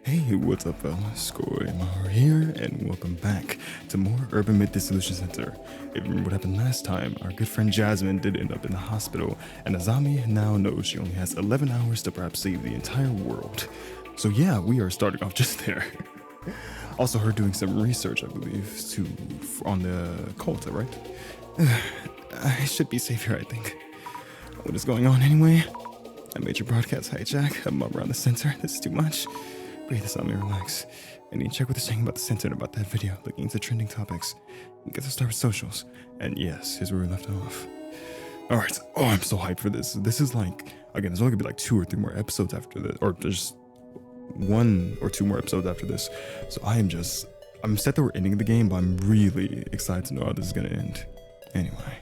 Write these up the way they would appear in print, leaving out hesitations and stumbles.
Hey, what's up, fellas? Skoymar here, and welcome back to more Urban Myth Dissolution Center. If you remember what happened last time, our good friend Jasmine did end up in the hospital, and Azami now knows she only has 11 hours to perhaps save the entire world. So yeah, we are starting off just there. Also, her doing some research, I believe, on the cult, right? I should be safe here, I think. What is going on anyway? I made your broadcast hijack. I'm around the center. This is too much. Breathe, Azami, relax. I need to check what they're saying about the center and about that video, looking into trending topics. I guess I'll start with socials. And yes, here's where we left off. Alright, oh, I'm so hyped for this. This is like, again, there's only gonna be like 2 or 3 more episodes after this, or just 1 or 2 more episodes after this. So I'm set that we're ending the game, but I'm really excited to know how this is gonna end. Anyway.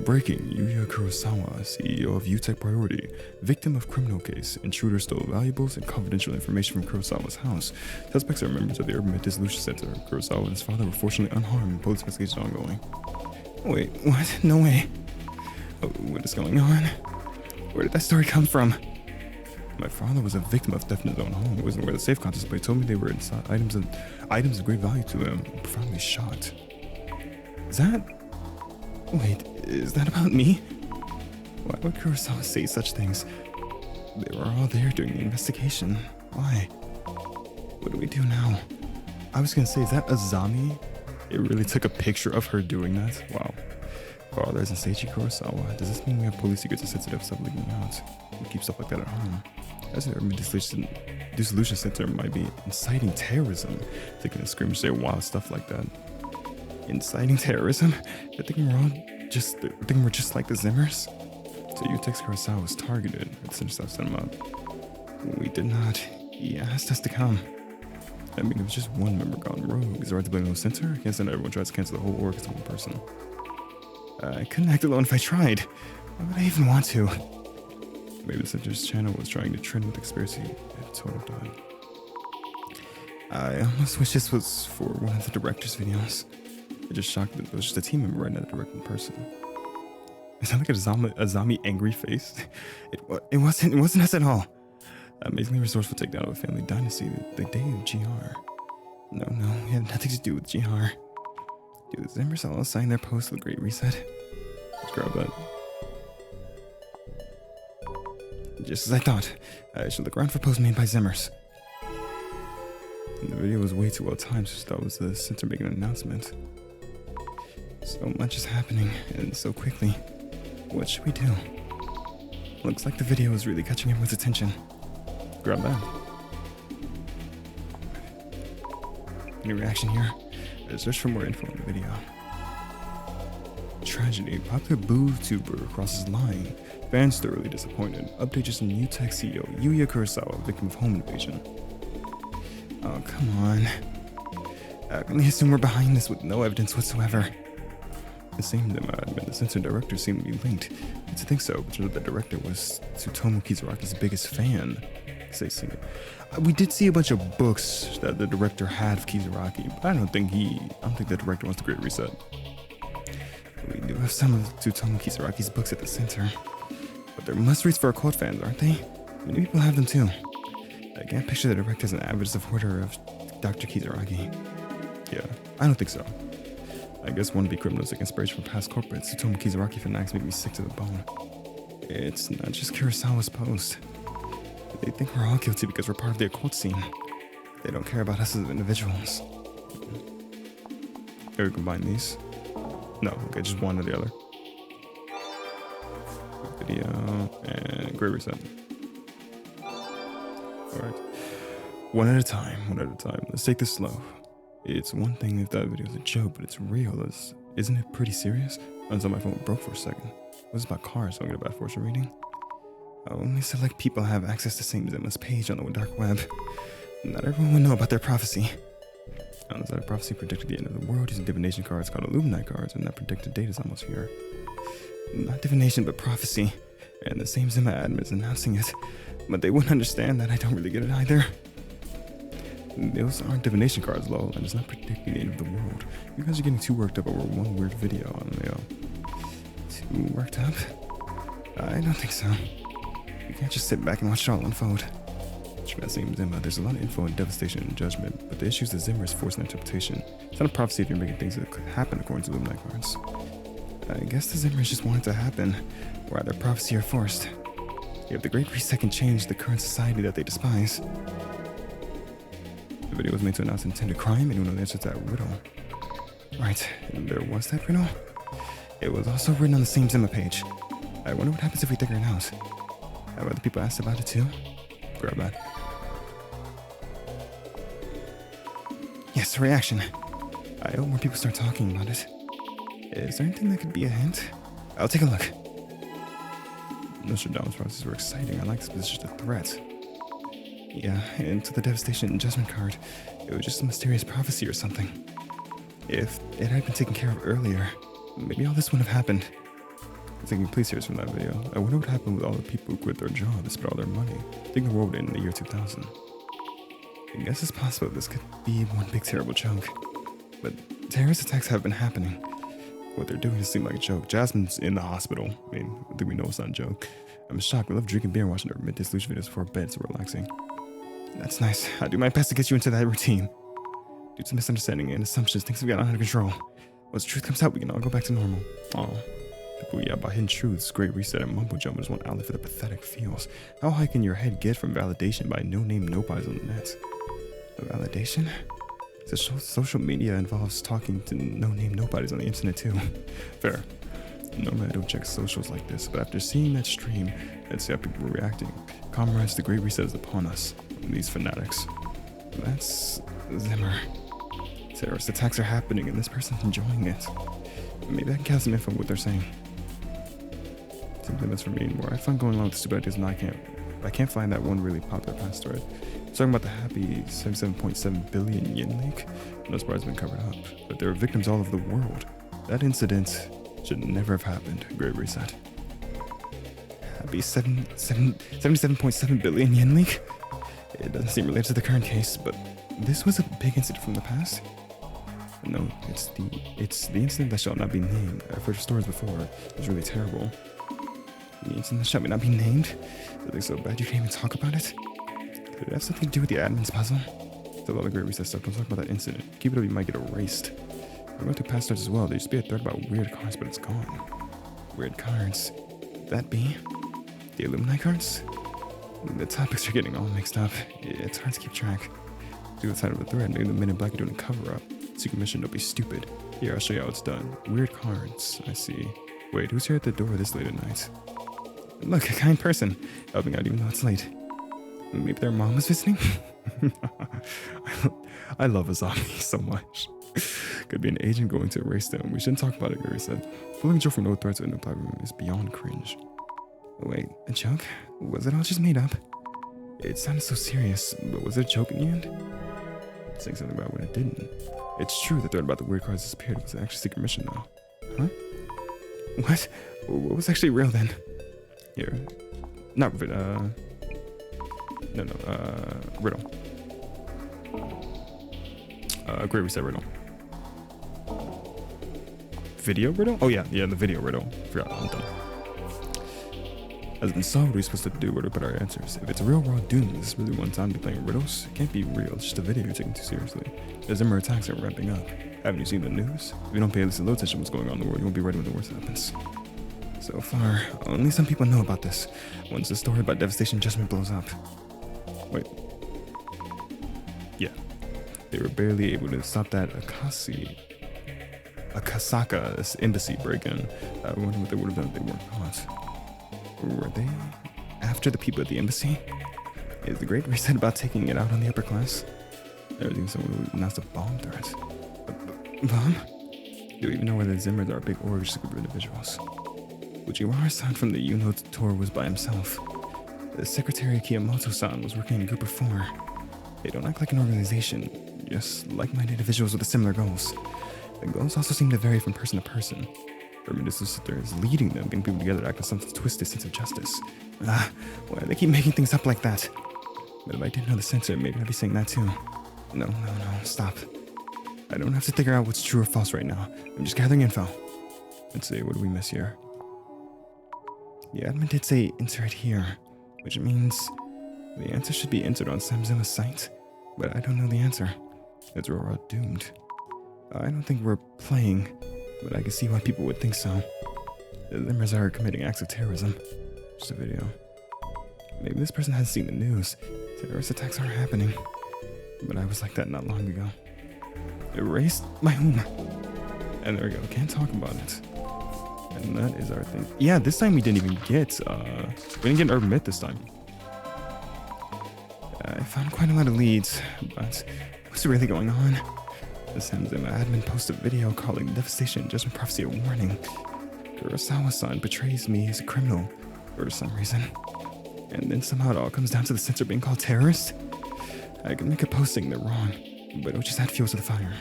Breaking, Yuya Kurosawa, CEO of UTech Priority, victim of criminal case. Intruder stole valuables and confidential information from Kurosawa's house. Suspects are members of the Urban Myth Dissolution Center. Kurosawa and his father were fortunately unharmed. Police investigation ongoing. Wait, what? No way. Oh, what is going on? Where did that story come from? My father was a victim of theft in his own home. He wasn't aware of the safe contents, but he told me they were inside items of great value to him. Profoundly shocked. Is that... Wait, is that about me? Why would Kurosawa say such things? They were all there during the investigation. Why? What do we do now? I was gonna say, is that Azami? It really took a picture of her doing that? Wow. Fathers and Seiichi Kurosawa. Does this mean we have police secrets and sensitive stuff leaking out? We keep stuff like that at home. As an Urban Dissolution Center might be inciting terrorism. Thinking of screamers say wild stuff like that. Inciting terrorism? They're thinking we're just like the Zimmers? So UTech Kurosawa was targeted. It's stuff set him up. We did not. He asked us to come. I mean, it was just one member gone rogue. Is it right to blame the whole center? I can't stand everyone tries to cancel the whole org as one person. I couldn't act alone if I tried. Why would I even want to? Maybe the center's channel was trying to trend with the conspiracy. It sort of died. I almost wish this was for one of the director's videos. It just shocked that it was just a team member right now directing the person. Is that like a Azami angry face? It wasn't us at all. Amazingly resourceful takedown of a family dynasty, the day of GR. No, we have nothing to do with GR. Do the Zimmers all sign their post with the Great Reset? Let's grab that. Just as I thought. I should look around for posts made by Zimmers. And the video was way too well timed, so that was the center making an announcement. So much is happening, and so quickly. What should we do? Looks like the video is really catching everyone's attention. Grab that. Any reaction here? Search for more info on the video. Tragedy. Popular boo-tuber crosses line. Fans thoroughly disappointed. Update just on UTech CEO Yuya Kurosawa, victim of home invasion. Oh, come on. I can only assume we're behind this with no evidence whatsoever. It seemed that the censor director seemed to be linked. You'd think so, but the director was Tsutomu Kizuraki's biggest fan. We did see a bunch of books that the director had of Kizuraki, but I don't think the director wants the Great Reset. We do have some of Tsutomu Kizuraki's books at the center, but they're must-reads for our cult fans, aren't they? Many people have them too. I can't picture the director as an avid supporter of Dr. Kizuraki. Yeah, I don't think so. I guess wannabe criminals like inspiration from past corporates. Tsutomu Kizuraki fanatics make me sick to the bone. It's not just Kurosawa's post. They think we're all guilty because we're part of the occult scene. They don't care about us as individuals. Can we combine these? No, okay, just one or the other. Video and Great Reset. Alright. One at a time. Let's take this slow. It's one thing if that video is a joke, but it's real. Isn't it pretty serious? Until my phone broke for a second. It was about cars, so I'm gonna bad fortune reading. Only select people have access to Saint Zimma's page on the dark web. Not everyone will know about their prophecy. That prophecy predicted the end of the world using divination cards called Illuminati cards, and that predicted date is almost here. Not divination, but prophecy. And the same Zimma admin is announcing it. But they wouldn't understand that. I don't really get it either. Those aren't divination cards, lol, and it's not predicting the end of the world. You guys are getting too worked up over one weird video on Too worked up? I don't think so. You can't just sit back and watch it all unfold. That same Zimmer, there's a lot of info on devastation and judgment, but the issue is that Zimmer is forcing interpretation. It's not a prophecy if you're making things that could happen according to Illuminati cards. I guess the Zimmers just want it to happen, or either prophecy or forced. If the Great Reset can change the current society that they despise. The video was made to announce intended crime, and you know the answer to that riddle. Right, and there was that riddle. It was also written on the same Zimmer page. I wonder what happens if we figure it out. Have other people asked about it too? Grab that. Yes, reaction. I hope more people start talking about it. Is there anything that could be a hint? I'll take a look. Nostradamus processes were exciting. I like this position as a threat. Yeah, and to the devastation and judgment card, it was just a mysterious prophecy or something. If it had been taken care of earlier, maybe all this wouldn't have happened. I'm thinking police hears from that video. I wonder what happened with all the people who quit their jobs and spent all their money. Think the world would end in the year 2000. I guess it's possible this could be one big terrible joke. But terrorist attacks have been happening. What they're doing seems like a joke. Jasmine's in the hospital. I mean, I think we know it's not a joke. I'm shocked. We love drinking beer and watching our mid-dissolution videos before bed, so relaxing. That's nice. I'll do my best to get you into that routine. Due to misunderstanding and assumptions, things have gotten out of control. Once the truth comes out, we can all go back to normal. Oh. People yell about hidden truths, Great Reset, and mumbo jumbo is one outlet for the pathetic feels. How high can your head get from validation by no-name nobodies on the net? Validation? So social media involves talking to no-name nobodies on the internet too. Fair. Normally I don't check socials like this, but after seeing that stream, I'd see how people were reacting. Comrades, the Great Reset is upon us. These fanatics. That's Zimmer. Terrorist attacks are happening and this person's enjoying it. Maybe I can get some info on what they're saying. Simply that's for me anymore. I find going along with the stupid ideas and I can't find that one really popular past thread. Talking about the happy 77.7 billion yen leak. No surprise, it's been covered up. But there are victims all over the world. That incident should never have happened. Great Reset. Happy 77.7 billion yen leak? It doesn't seem related to the current case, but this was a big incident from the past. No, it's the incident that shall not be named. I've heard stories before. It was really terrible. The incident that shall not be named? Are they so bad you can't even talk about it? Could it have something to do with the admin's puzzle? There's a lot of Great Reset stuff. Don't talk about that incident. Keep it up, you might get erased. I'm going to past threads as well. There used to be a thread about weird cards, but it's gone. Weird cards. Could that be the Illuminati cards? The topics are getting all mixed up. It's hard to keep track. Do the side of the thread. Maybe the Men in Black are doing a cover-up. Secret mission, don't be stupid. Here, I'll show you how it's done. Weird cards. I see. Wait, who's here at the door this late at night? Look, a kind person. Helping out even though it's late. Maybe their mom is visiting? I love Azami so much. Could be an agent going to erase them. We shouldn't talk about it, Gary said. Pulling Joe from no threats in the room is beyond cringe. Wait, a joke? Was it all just made up? It sounded so serious, but was it a joke in the end? Saying something about when it didn't. It's true the thread about the weird cards disappeared was actually a secret mission though. Huh? What? What was actually real then? Here. Not riddle. Great Reset riddle. Video riddle? Oh yeah, the video riddle. Forgot, I'm done. Has been solved, what are we supposed to do? Where to put our answers? If it's a real raw doom, is this really one time to be playing riddles? It can't be real, it's just a video you're taking too seriously. The Zimmer attacks are ramping up. Haven't you seen the news? If you don't pay this low attention to what's going on in the world, you won't be ready when the worst happens. So far, only some people know about this. Once the story about devastation judgment blows up. Wait. Yeah. They were barely able to stop that Akasaka embassy break-in. I wonder what they would have done if they weren't caught. Were they after the people at the embassy? Is the Great Reset about taking it out on the upper class? Everything someone who announced a bomb threat. A bomb? Do you even know whether the Zimmers are a big or just a group of individuals? Fujiwara-san from the Yuno tour was by himself. The Secretary Kiyamoto-san was working in a group of 4. They don't act like an organization, just like-minded individuals with similar goals. The goals also seem to vary from person to person. There is leading them, getting people together to act on some twisted sense of justice. Why they keep making things up like that? But if I didn't know the censor, maybe I'd be saying that too. No, stop. I don't have to figure out what's true or false right now. I'm just gathering info. Let's see, what do we miss here? The admin did say insert here, which means The answer should be entered on Samzima's site, but I don't know the answer, as we're all doomed. I don't think we're playing, but I can see why people would think so. The members are committing acts of terrorism. Just a video. Maybe this person hasn't seen the news. Terrorist attacks aren't happening. But I was like that not long ago. Erased my home. And there we go. Can't talk about it. And that is our thing. Yeah, this time we didn't even get, we didn't get an urban myth this time. I found quite a lot of leads, but what's really going on? The Samzima admin posted a video calling Devastation and Judgment Prophecy a warning. Kurosawa-san betrays me as a criminal for some reason. And then somehow it all comes down to the censor being called terrorist. I can make a posting they're wrong, but it'll just add fuel to the fire.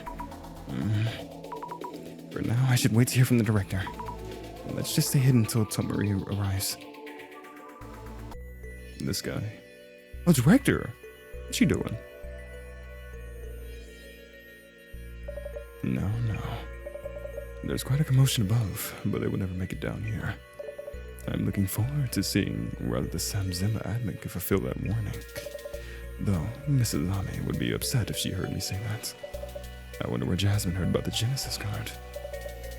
For now, I should wait to hear from the director. Let's just stay hidden until Tomori arrives. This guy. Oh, director! What's she doing? No. There's quite a commotion above, but they will never make it down here. I'm looking forward to seeing whether the Samzima admin can fulfill that warning. Though, Mrs. Azami would be upset if she heard me say that. I wonder where Jasmine heard about the Genesis card.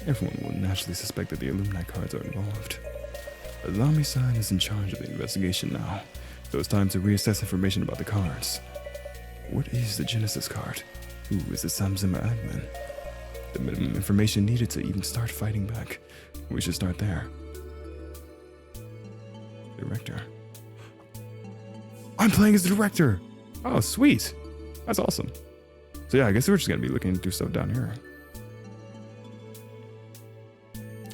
Everyone will naturally suspect that the Illuminati cards are involved. Azami-san is in charge of the investigation now, so it's time to reassess information about the cards. What is the Genesis card? Who is the Samzima admin? The minimum information needed to even start fighting back. We should start there. Director. I'm playing as the director! Oh, sweet. That's awesome. So yeah, I guess we're just gonna be looking to do stuff down here.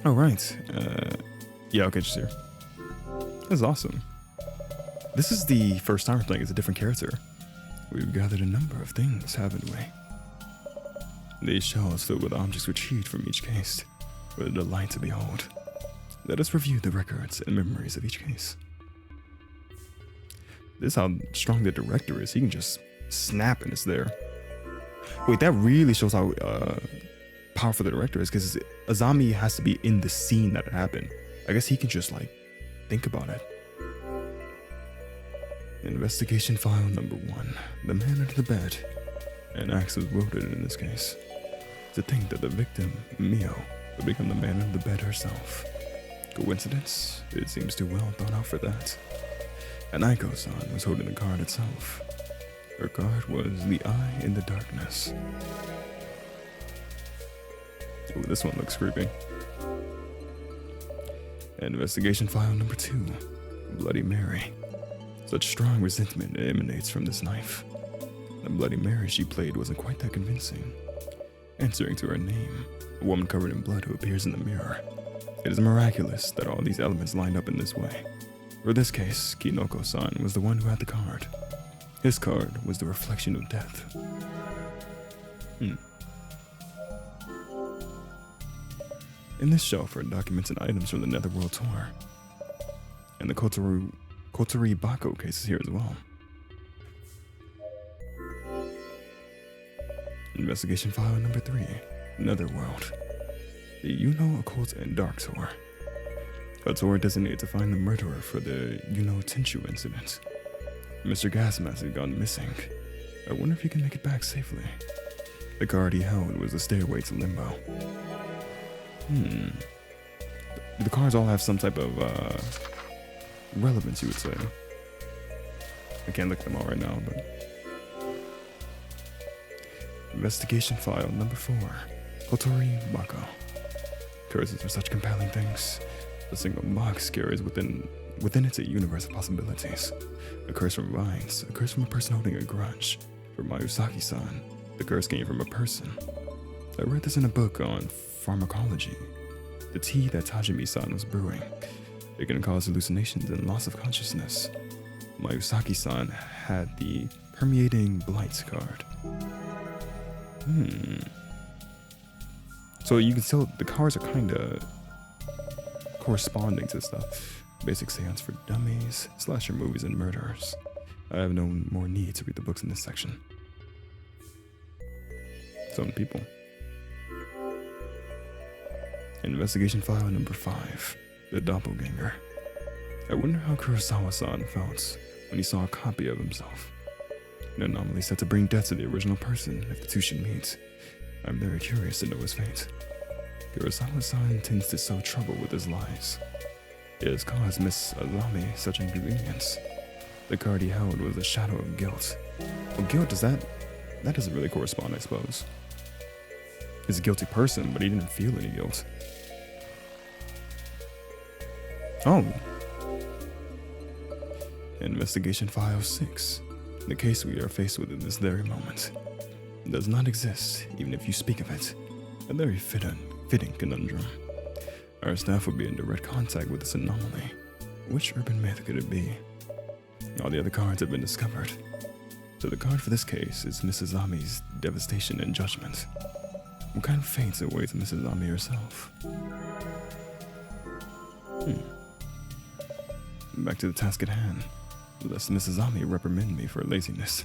Oh, right. Yeah, okay, just here. That's awesome. This is the first time we're playing as a different character. We've gathered a number of things, haven't we? These shelves filled with objects retrieved from each case were a delight to behold. Let us review the records and memories of each case. This is how strong the director is. He can just snap and it's there. Wait, that really shows how powerful the director is, because Azami has to be in the scene that it happened. I guess he can just like think about it. Investigation file number 1. The man under the bed. An axe was wielded in this case. To think that the victim, Mio, would become the man under the bed herself. Coincidence? It seems too well thought out for that. And Aiko-san was holding the card itself. Her card was the Eye in the Darkness. Ooh, this one looks creepy. Investigation file number 2. Bloody Mary. Such strong resentment emanates from this knife. The Bloody Mary she played wasn't quite that convincing. Answering to her name, a woman covered in blood who appears in the mirror. It is miraculous that all these elements lined up in this way. For this case, Kinoko-san was the one who had the card. His card was the reflection of death. In this shelf are documents and items from the Netherworld tour. And the Kotori Bako case is here as well. Investigation file number 3. Netherworld. The Yuno Occult and Dark Tour. A tour designated to find the murderer for the Yuno Tenshu incident. Mr. Gasmask had gone missing. I wonder if he can make it back safely. The card he held was the stairway to limbo. The cards all have some type of relevance, you would say. I can't look at them all right now, but... Investigation file number 4. Kotori Bako. Curses are such compelling things. A single box carries within it a universe of possibilities. A curse from vines, a curse from a person holding a grudge. For Mayusaki-san, the curse came from a person. I read this in a book on pharmacology. The tea that Tajimi-san was brewing. It can cause hallucinations and loss of consciousness. Mayusaki-san had the Permeating Blight card. So you can tell the cards are kind of corresponding to stuff. Basic seance for dummies, slasher movies, and murderers. I have no more need to read the books in this section. Some people. Investigation file number 5. The Doppelganger. I wonder how Kurosawa-san felt when he saw a copy of himself. An anomaly said to bring death to the original person if the two should meet. I'm very curious to know his fate. Kurosawa-san intends to sow trouble with his lies. It has caused Miss Azami such inconvenience. The card he held was a shadow of guilt. Well, guilt, that doesn't really correspond, I suppose. He's a guilty person, but he didn't feel any guilt. Oh. Investigation File 6. The case we are faced with in this very moment does not exist, even if you speak of it. A very fitting conundrum. Our staff will be in direct contact with this anomaly. Which urban myth could it be? All the other cards have been discovered. So the card for this case is Mrs. Azami's devastation and judgment. What kind of fates awaits Mrs. Azami herself? Back to the task at hand. Lest Mrs. Azami reprimand me for laziness.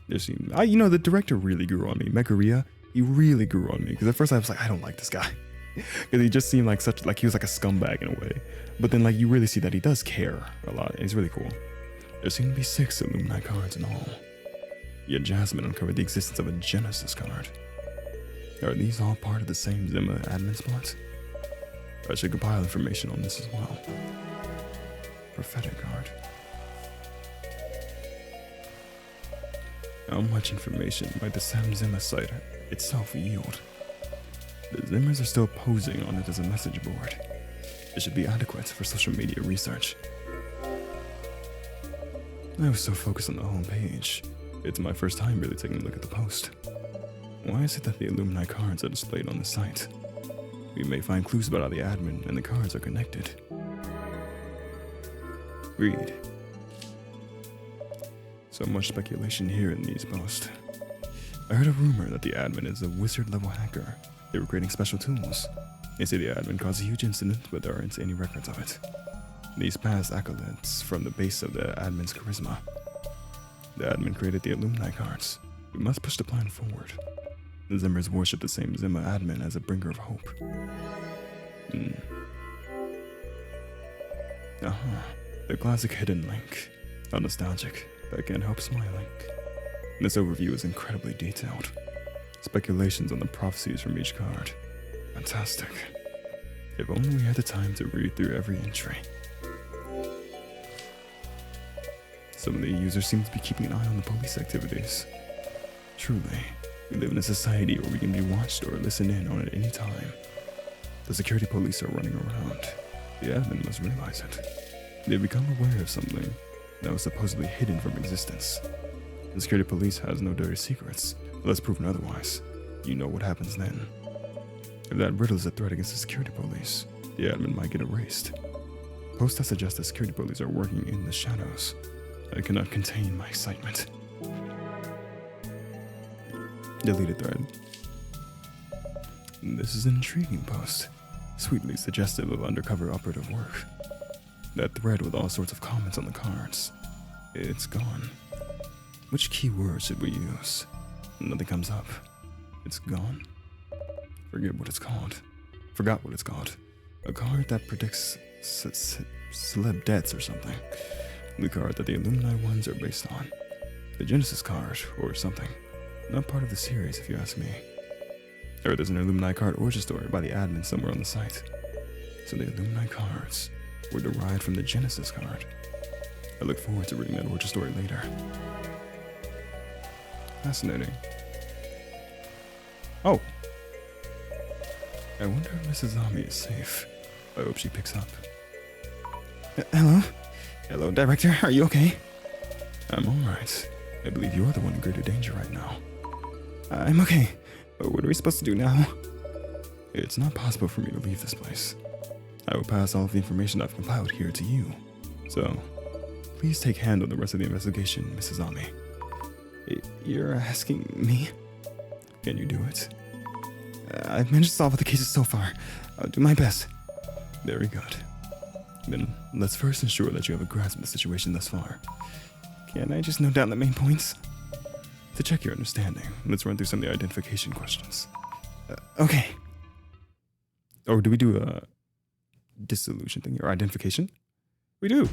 The director really grew on me. Mekuria, he really grew on me. Because at first I was like, I don't like this guy. Because he just seemed like he was like a scumbag in a way. But then you really see that he does care a lot. And he's really cool. There seem to be 6 Illuminati cards in all. Yet Jasmine uncovered the existence of a Genesis card. Are these all part of the same Zimmer admin spot? I should compile information on this as well. Prophetic card. How much information might the Sam Zimmer site itself yield? The Zimmers are still posing on it as a message board. It should be adequate for social media research. I was so focused on the home page. It's my first time really taking a look at the post. Why is it that the Illuminati cards are displayed on the site? We may find clues about how the admin and the cards are connected. Read. So much speculation here in these posts. I heard a rumor that the admin is a wizard-level hacker. They were creating special tools. They say the admin caused a huge incident, but there aren't any records of it. These past accolades from the base of the admin's charisma. The admin created the Illuminati cards. We must push the plan forward. The Zimmers worship the same Zimmer admin as a bringer of hope. The classic hidden link. How nostalgic, but I can't help smiling. This overview is incredibly detailed. Speculations on the prophecies from each card. Fantastic. If only we had the time to read through every entry. Some of the users seem to be keeping an eye on the police activities. Truly, we live in a society where we can be watched or listened in on at any time. The security police are running around. The admin must realize it. They've become aware of something that was supposedly hidden from existence. The security police has no dirty secrets, unless proven otherwise. You know what happens then. If that riddle is a threat against the security police, the admin might get erased. Posts that suggest that security police are working in the shadows. I cannot contain my excitement. Deleted thread. This is an intriguing post, sweetly suggestive of undercover operative work. That thread with all sorts of comments on the cards. It's gone. Which keyword should we use? Nothing comes up. It's gone. Forgot what it's called. A card that predicts celeb deaths or something. The card that the Illuminati ones are based on. The Genesis card or something. Not part of the series if you ask me. Or there's an Illuminati card origin story by the admin somewhere on the site. So the Illuminati cards were derived from the Genesis card. I look forward to reading that origin story later. Fascinating. Oh. I wonder if Mrs. Azami is safe. I hope she picks up. Hello? Hello, Director. Are you okay? I'm alright. I believe you're the one in greater danger right now. I'm okay. But what are we supposed to do now? It's not possible for me to leave this place. I will pass all of the information I've compiled here to you. So, please take hand on the rest of the investigation, Mrs. Azami. You're asking me? Can you do it? I've managed to solve all the cases so far. I'll do my best. Very good. Then let's first ensure that you have a grasp of the situation thus far. Can I just note down the main points? To check your understanding, let's run through some of the identification questions. Okay. Or do we do a dissolution thing or identification? We do.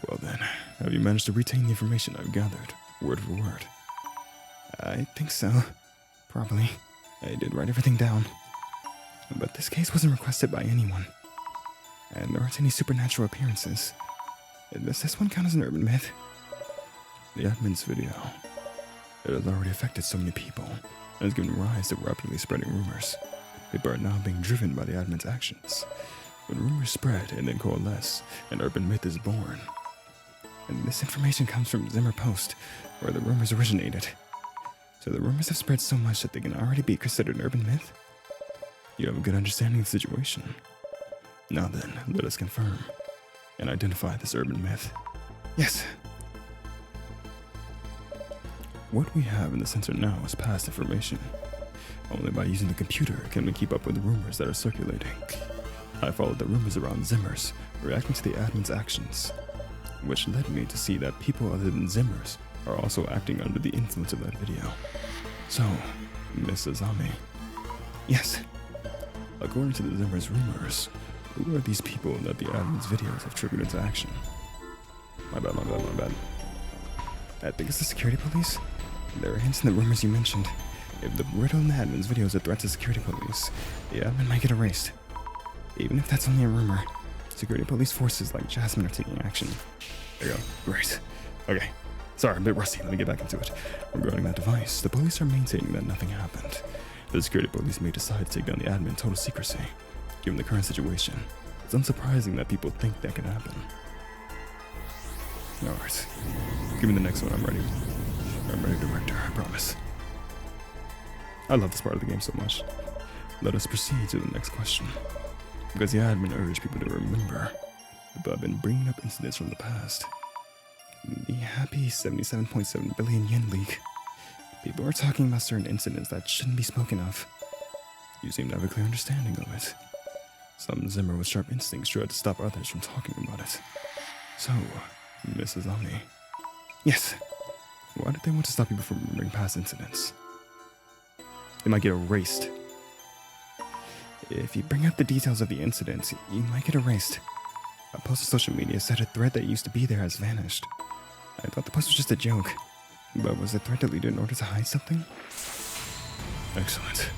Well then, have you managed to retain the information I've gathered, word for word? I think so. Probably. I did write everything down. But this case wasn't requested by anyone. And there aren't any supernatural appearances. Does this one count as an urban myth? The admin's video. It has already affected so many people, and has given rise to rapidly spreading rumors. People are now being driven by the admin's actions. When rumors spread and then coalesce, an urban myth is born. And this information comes from Zimmer Post, where the rumors originated. So the rumors have spread so much that they can already be considered an urban myth? You have a good understanding of the situation. Now then, let us confirm and identify this urban myth. Yes. What we have in the center now is past information. Only by using the computer can we keep up with the rumors that are circulating. I followed the rumors around Zimmer's, reacting to the admin's actions, which led me to see that people other than Zimmer's are also acting under the influence of that video. So, Miss Azami. Yes. According to the Zimmer's rumors, who are these people that the admin's videos have triggered into action? My bad. I think it's the security police. There are hints in the rumors you mentioned. If the riddle in the admin's video is a threat to security police, the admin might get erased. Even if that's only a rumor, security police forces like Jasmine are taking action. There you go. Great. Okay. Sorry, I'm a bit rusty. Let me get back into it. Regarding that device, the police are maintaining that nothing happened. The security police may decide to take down the admin in total secrecy. Given the current situation, it's unsurprising that people think that could happen. Alright. Give me the next one. I'm ready. I'm ready, director. I promise. I love this part of the game so much. Let us proceed to the next question. Because the admin urged people to remember, people have been bringing up incidents from the past. The happy 77.7 billion yen leak. People are talking about certain incidents that shouldn't be spoken of. You seem to have a clear understanding of it. Some Zimmer with sharp instincts tried to stop others from talking about it. So, Mrs. Azami. Yes. Why did they want to stop people from remembering past incidents? They might get erased. If you bring up the details of the incidents, you might get erased. A post on social media said a thread that used to be there has vanished. I thought the post was just a joke. But was the thread deleted in order to hide something? Excellent.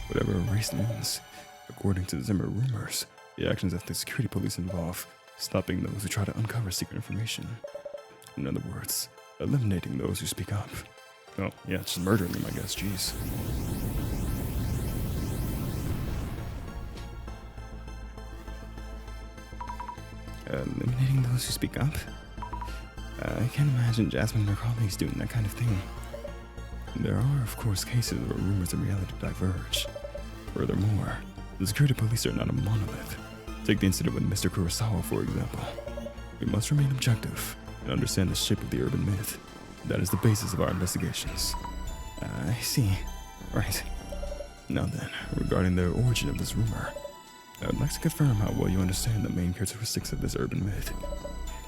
Whatever erased means. According to the Zimmer rumors, the actions of the security police involve stopping those who try to uncover secret information. In other words, eliminating those who speak up. Oh, yeah, just murdering them, I guess, jeez. Eliminating those who speak up? I can't imagine Jasmine and her colleagues doing that kind of thing. There are, of course, cases where rumors and reality diverge. Furthermore, the security police are not a monolith. Take the incident with Mr. Kurosawa, for example. We must remain objective and understand the shape of the urban myth. That is the basis of our investigations. I see. Right. Now then, regarding the origin of this rumor, I would like to confirm how well you understand the main characteristics of this urban myth.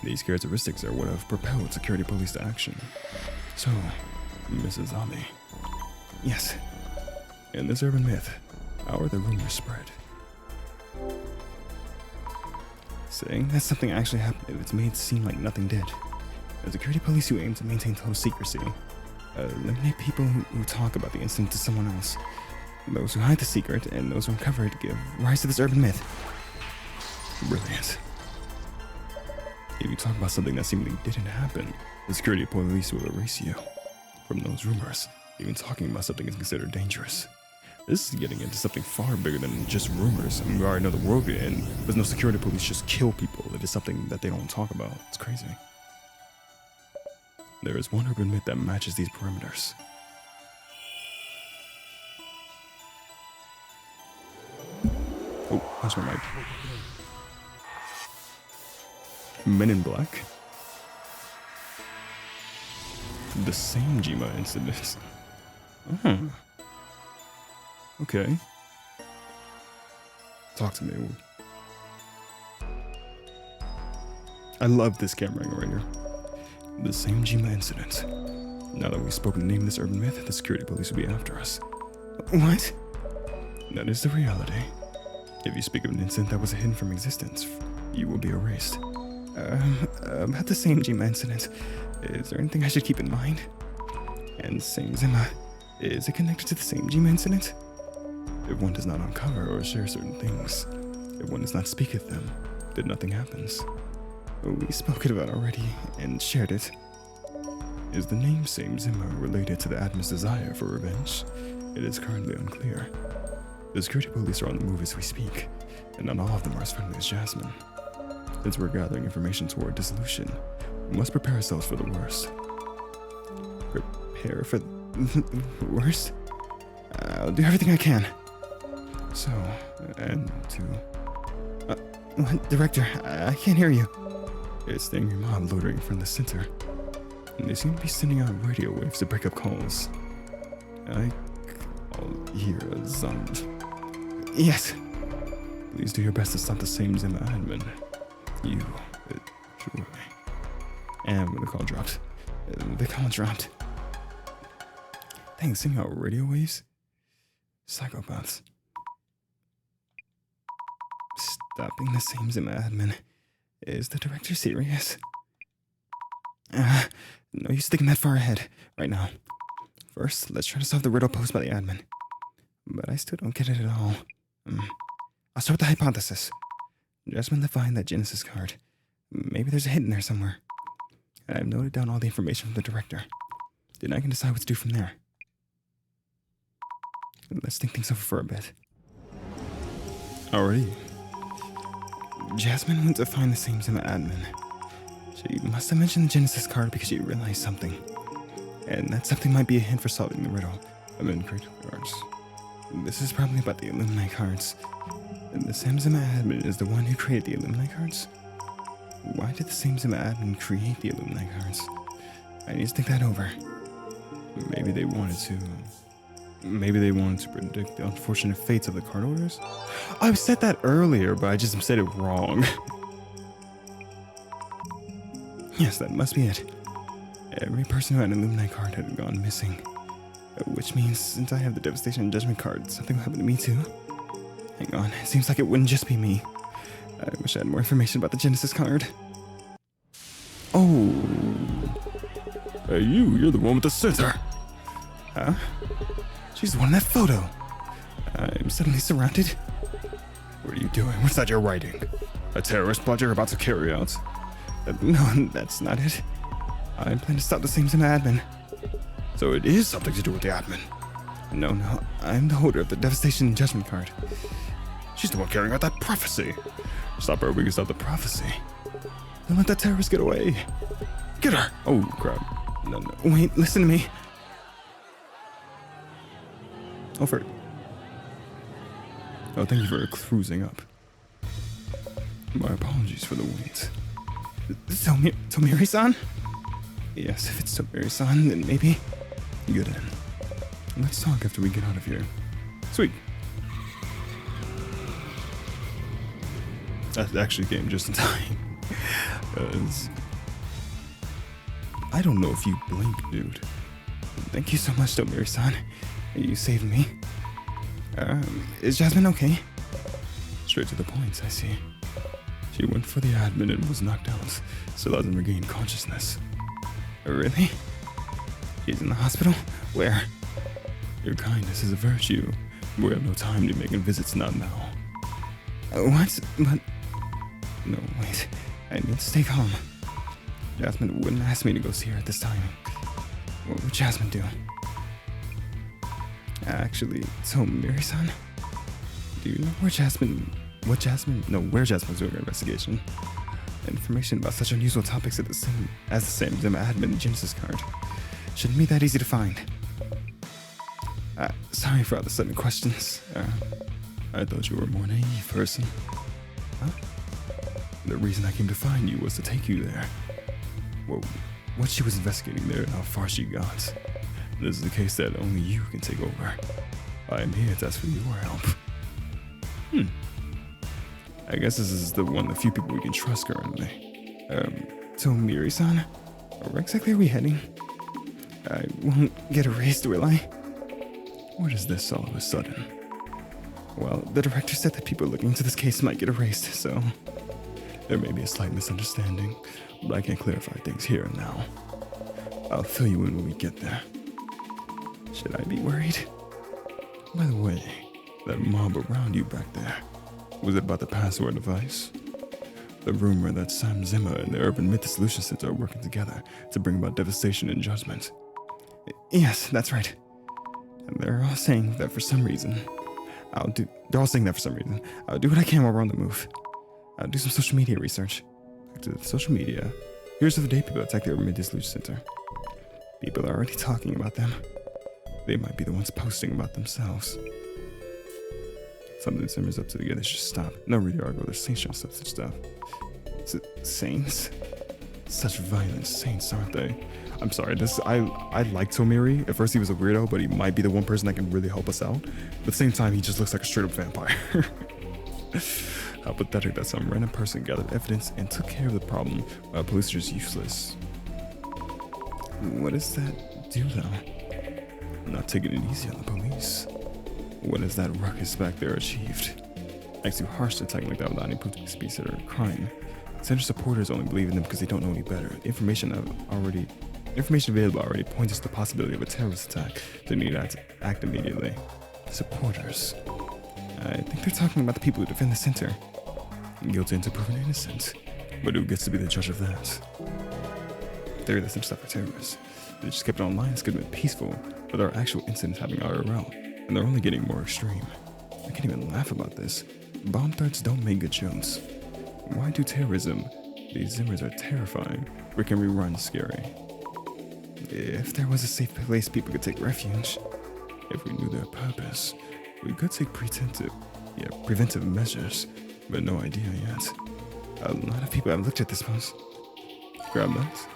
These characteristics are what have propelled security police to action. So, Mrs. Azami. Yes. In this urban myth, how are the rumors spread? Saying that something actually happened if it's made seem like nothing did. The security police who aim to maintain total secrecy eliminate people who talk about the incident to someone else. Those who hide the secret and those who uncover it give rise to this urban myth. Brilliant. If you talk about something that seemingly didn't happen, the security police will erase you from those rumors. Even talking about something is considered dangerous. This is getting into something far bigger than just rumors. I mean, we already know the world could end, but no security police just kill people. It is something that they don't talk about. It's crazy. There is one urban myth that matches these parameters. Oh, that's my mic. Men in Black? The same Jima incident. Oh. Okay. Talk to me. I love this camera angle right here. The same Jima incident. Now that we've spoken the name of this urban myth, the security police will be after us. What? That is the reality. If you speak of an incident that was hidden from existence, you will be erased. About the same Jima incident. Is there anything I should keep in mind? And same Zima, is it connected to the same Jima incident? If one does not uncover or share certain things, if one does not speak of them, then nothing happens. We spoke about it already and shared it. Is the name Same Zima related to the admin's desire for revenge? It is currently unclear. The security police are on the move as we speak, and not all of them are as friendly as Jasmine. Since we're gathering information toward Dissolution, we must prepare ourselves for the worst. Prepare for the worst? I'll do everything I can. So, and to... Director, I can't hear you. It's the angry mob loitering from the center. And they seem to be sending out radio waves to break up calls. I call here a zombie. Yes. Please do your best to stop the Same Zima admin. You, sure. And when the call dropped. The call dropped. Dang, sending out radio waves? Psychopaths. Stopping the Same Zima admin. Is the director serious? No use thinking that far ahead right now. First, let's try to solve the riddle posed by the admin. But I still don't get it at all. I'll start with the hypothesis. Jasmine defined that Genesis card. Maybe there's a hint in there somewhere. And I've noted down all the information from the director. Then I can decide what to do from there. Let's think things over for a bit. Alrighty. Jasmine went to find the Same Zima admin. She must have mentioned the Genesis card because she realized something. And that something might be a hint for solving the riddle of incorrect cards. This is probably about the Illuminati cards. And the Same Zima admin is the one who created the Illuminati cards? Why did the Same Zima admin create the Illuminati cards? I need to think that over. Maybe they wanted to predict the unfortunate fates of the card holders? I said that earlier, but I just said it wrong. Yes, that must be it. Every person who had an Illuminati card had gone missing. Which means, since I have the Devastation and Judgment card, something will happen to me too. Hang on, it seems like it wouldn't just be me. I wish I had more information about the Genesis card. Oh. Hey, you're the one with the scissor. Huh? She's the one in that photo. I'm suddenly surrounded. What are you doing? What's that you're writing? A terrorist plot you're about to carry out? No, that's not it. I plan to stop the Same Zima admin. So it is something to do with the admin? No, I'm the holder of the Devastation and Judgment card. She's the one carrying out that prophecy. Stop her, we can stop the prophecy. Don't let that terrorist get away. Get her! Oh, crap. No, wait, listen to me. Over. Oh, thank you for cruising up. My apologies for the wait. Tomiri-san? Yes, if it's Tomiri-san, then maybe. Get in. Let's talk after we get out of here. Sweet. That actually came just in time. I don't know if you blink, dude. Thank you so much, Tomiri-san. You saved me. Is Jasmine okay? Straight to the point, I see. She went for the admin and was knocked out, still hasn't regained consciousness. Really? She's in the hospital? Where? Your kindness is a virtue. We have no time to be making visits, not now. What? But... No, wait. I need to stay calm. Jasmine wouldn't ask me to go see her at this time. What would Jasmine do? Actually, Tomiri-san? Do you know where Jasmine's doing her investigation? Information about such unusual topics as the same Zima admin Genesis card shouldn't be that easy to find. Sorry for all the sudden questions. I thought you were a more naive person. Huh? The reason I came to find you was to take you there. Well, what she was investigating there and how far she got. This is the case that only you can take over. I am here to ask for your help. I guess this is the one of the few people we can trust currently. Tomiri-san? Where exactly are we heading? I won't get erased, will I? What is this all of a sudden? Well, the director said that people looking into this case might get erased, so... There may be a slight misunderstanding, but I can clarify things here and now. I'll fill you in when we get there. Should I be worried? By the way, that mob around you back there, was it about the password device? The rumor that Sam Zimmer and the Urban Myth Dissolution Center are working together to bring about devastation and judgment. Yes, that's right. And they're all saying that for some reason, I'll do what I can while we're on the move. I'll do some social media research. Back to social media. Here's the day people attack the Urban Myth Dissolution Center. People are already talking about them. They might be the ones posting about themselves. Something Zimmer's up to together, they should stop. No, really argue, they're saints on such stuff. Saints? Such violent saints, aren't they? I'm sorry, I like Tomiri. At first he was a weirdo, but he might be the one person that can really help us out. But at the same time, he just looks like a straight up vampire. How pathetic that some random person gathered evidence and took care of the problem while police are just useless. What does that do though? Not taking it easy on the police. What has that ruckus back there achieved? Acts too harsh to attack like that without any proof to be considered a crime. Center supporters only believe in them because they don't know any better. Information available already points to the possibility of a terrorist attack. They need to act immediately. Supporters. I think they're talking about the people who defend the center. Guilty until proven innocent. But who gets to be the judge of that? They're innocent stuff for terrorists. They just kept it online, it's could have been peaceful, but there are actual incidents happening IRL, and they're only getting more extreme. I can't even laugh about this. Bomb threats don't make good jokes. Why do terrorism? These Zimmers are terrifying. Rick and rerun scary. If there was a safe place people could take refuge, if we knew their purpose, we could take preventive measures, but no idea yet. A lot of people have looked at this post. Grab that.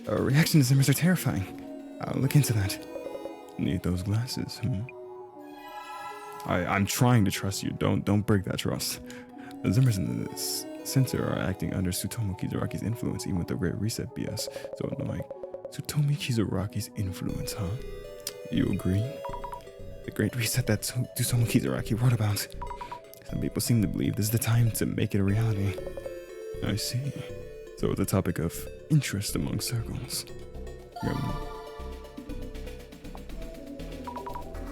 Our reaction to Zimmers are terrifying. I'll look into that. Need those glasses, I'm trying to trust you. Don't break that trust. The Zimmers in this center are acting under Tsutomu Kizuraki's influence, even with the Great Reset BS. So annoying. Tsutomu Kizuraki's influence, huh? You agree? The Great Reset that Tsutomu Kizuraki wrote about. Some people seem to believe this is the time to make it a reality. I see. So it's a topic of interest among circles.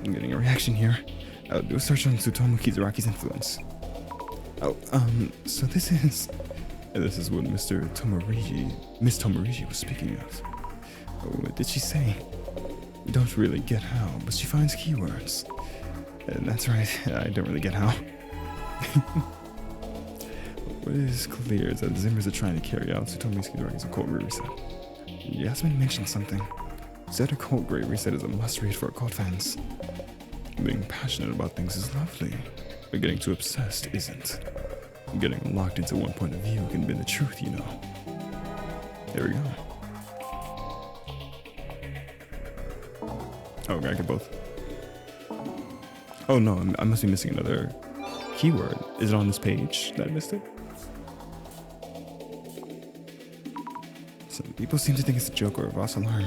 I'm getting a reaction here. I'll do a search on Tsutomu Kizuraki's influence. So this is what Miss Tomorigi was speaking of. What did she say? Don't really get how, but she finds keywords. That's right, I don't really get how. What is clear is that the Zimmers are trying to carry out Tsutomu Kizuraki's occult Great Reset. Yasmin mentioned something. Said occult Great Reset is a must-read for occult fans. Being passionate about things is lovely, but getting too obsessed isn't. Getting locked into one point of view can be the truth, you know. There we go. Oh, I get both. Oh no, I must be missing another keyword. Is it on this page that I missed it? Some people seem to think it's a joke or a false alarm,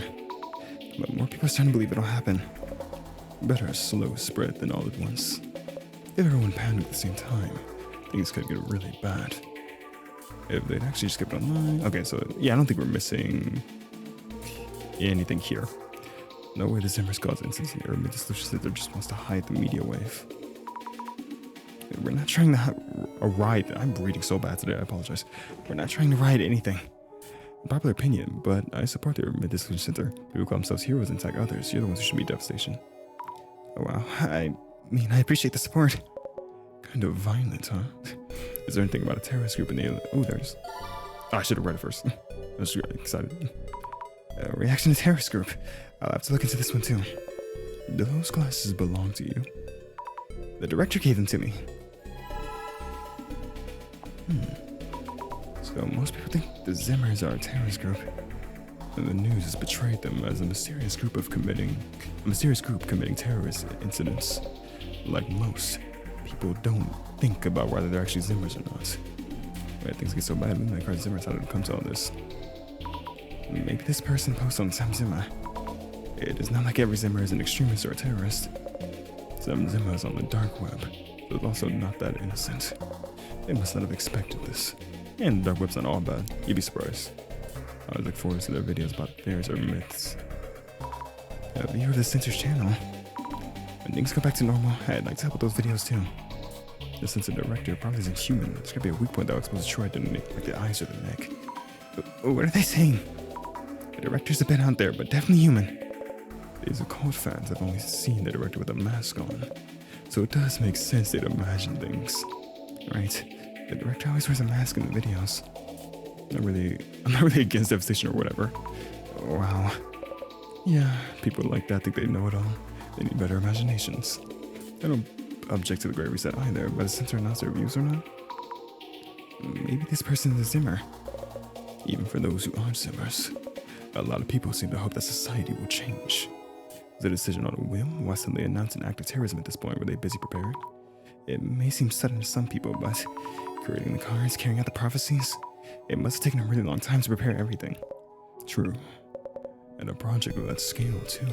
but more people are starting to believe it'll happen. Better a slow spread than all at once. If everyone panicked at the same time, things could get really bad. If they'd actually just kept it online. Okay, so yeah, I don't think we're missing anything here. No way the Zimmers cause incidents in the Urban Dissolution Center just wants to hide the media wave. We're not trying to ride. I'm reading so bad today, I apologize. We're not trying to ride anything. Popular opinion, but I support the Urban Dissolution Center. People call themselves heroes and attack others. You're the ones who should be devastation. Oh wow, I appreciate the support. Kind of violent, huh? Is there anything about a terrorist group in the... Oh, there's... Oh, I should have read it first. I was really excited. Reaction to terrorist group. I'll have to look into this one too. Do those glasses belong to you? The director gave them to me. So most people think the Zimmers are a terrorist group. And the news has betrayed them as a mysterious group committing terrorist incidents. Like most, people don't think about whether they're actually Zimmers or not. When things get so bad, we might cry Zimmers how did it come to all this. Maybe this person posts on Sam Zimmer. It is not like every Zimmer is an extremist or a terrorist. Some Zimmer is on the dark web, but also not that innocent. They must not have expected this. And the dark web's not all bad. You'd be surprised. I always look forward to their videos about theories or myths. Be here to the Censor's channel. When things go back to normal, I'd like to help with those videos too. The Censor director probably isn't human. There's gonna be a weak point that will expose Troy to like the eyes or the neck. What are they saying? The director's a bit out there, but definitely human. These occult fans have only seen the director with a mask on. So it does make sense they'd imagine things. Right? The director always wears a mask in the videos. I'm not really against devastation or whatever. Wow. Yeah, people like that think they know it all. They need better imaginations. I don't object to the Great Reset either, but the Censor announced their views or not? Maybe this person is a Zimmer. Even for those who aren't Zimmers, a lot of people seem to hope that society will change. Is it a decision on a whim? Why suddenly announce an act of terrorism at this point? Were they busy preparing? It may seem sudden to some people, but creating the cards, carrying out the prophecies, it must have taken a really long time to prepare everything. True. And a project of that scale, too.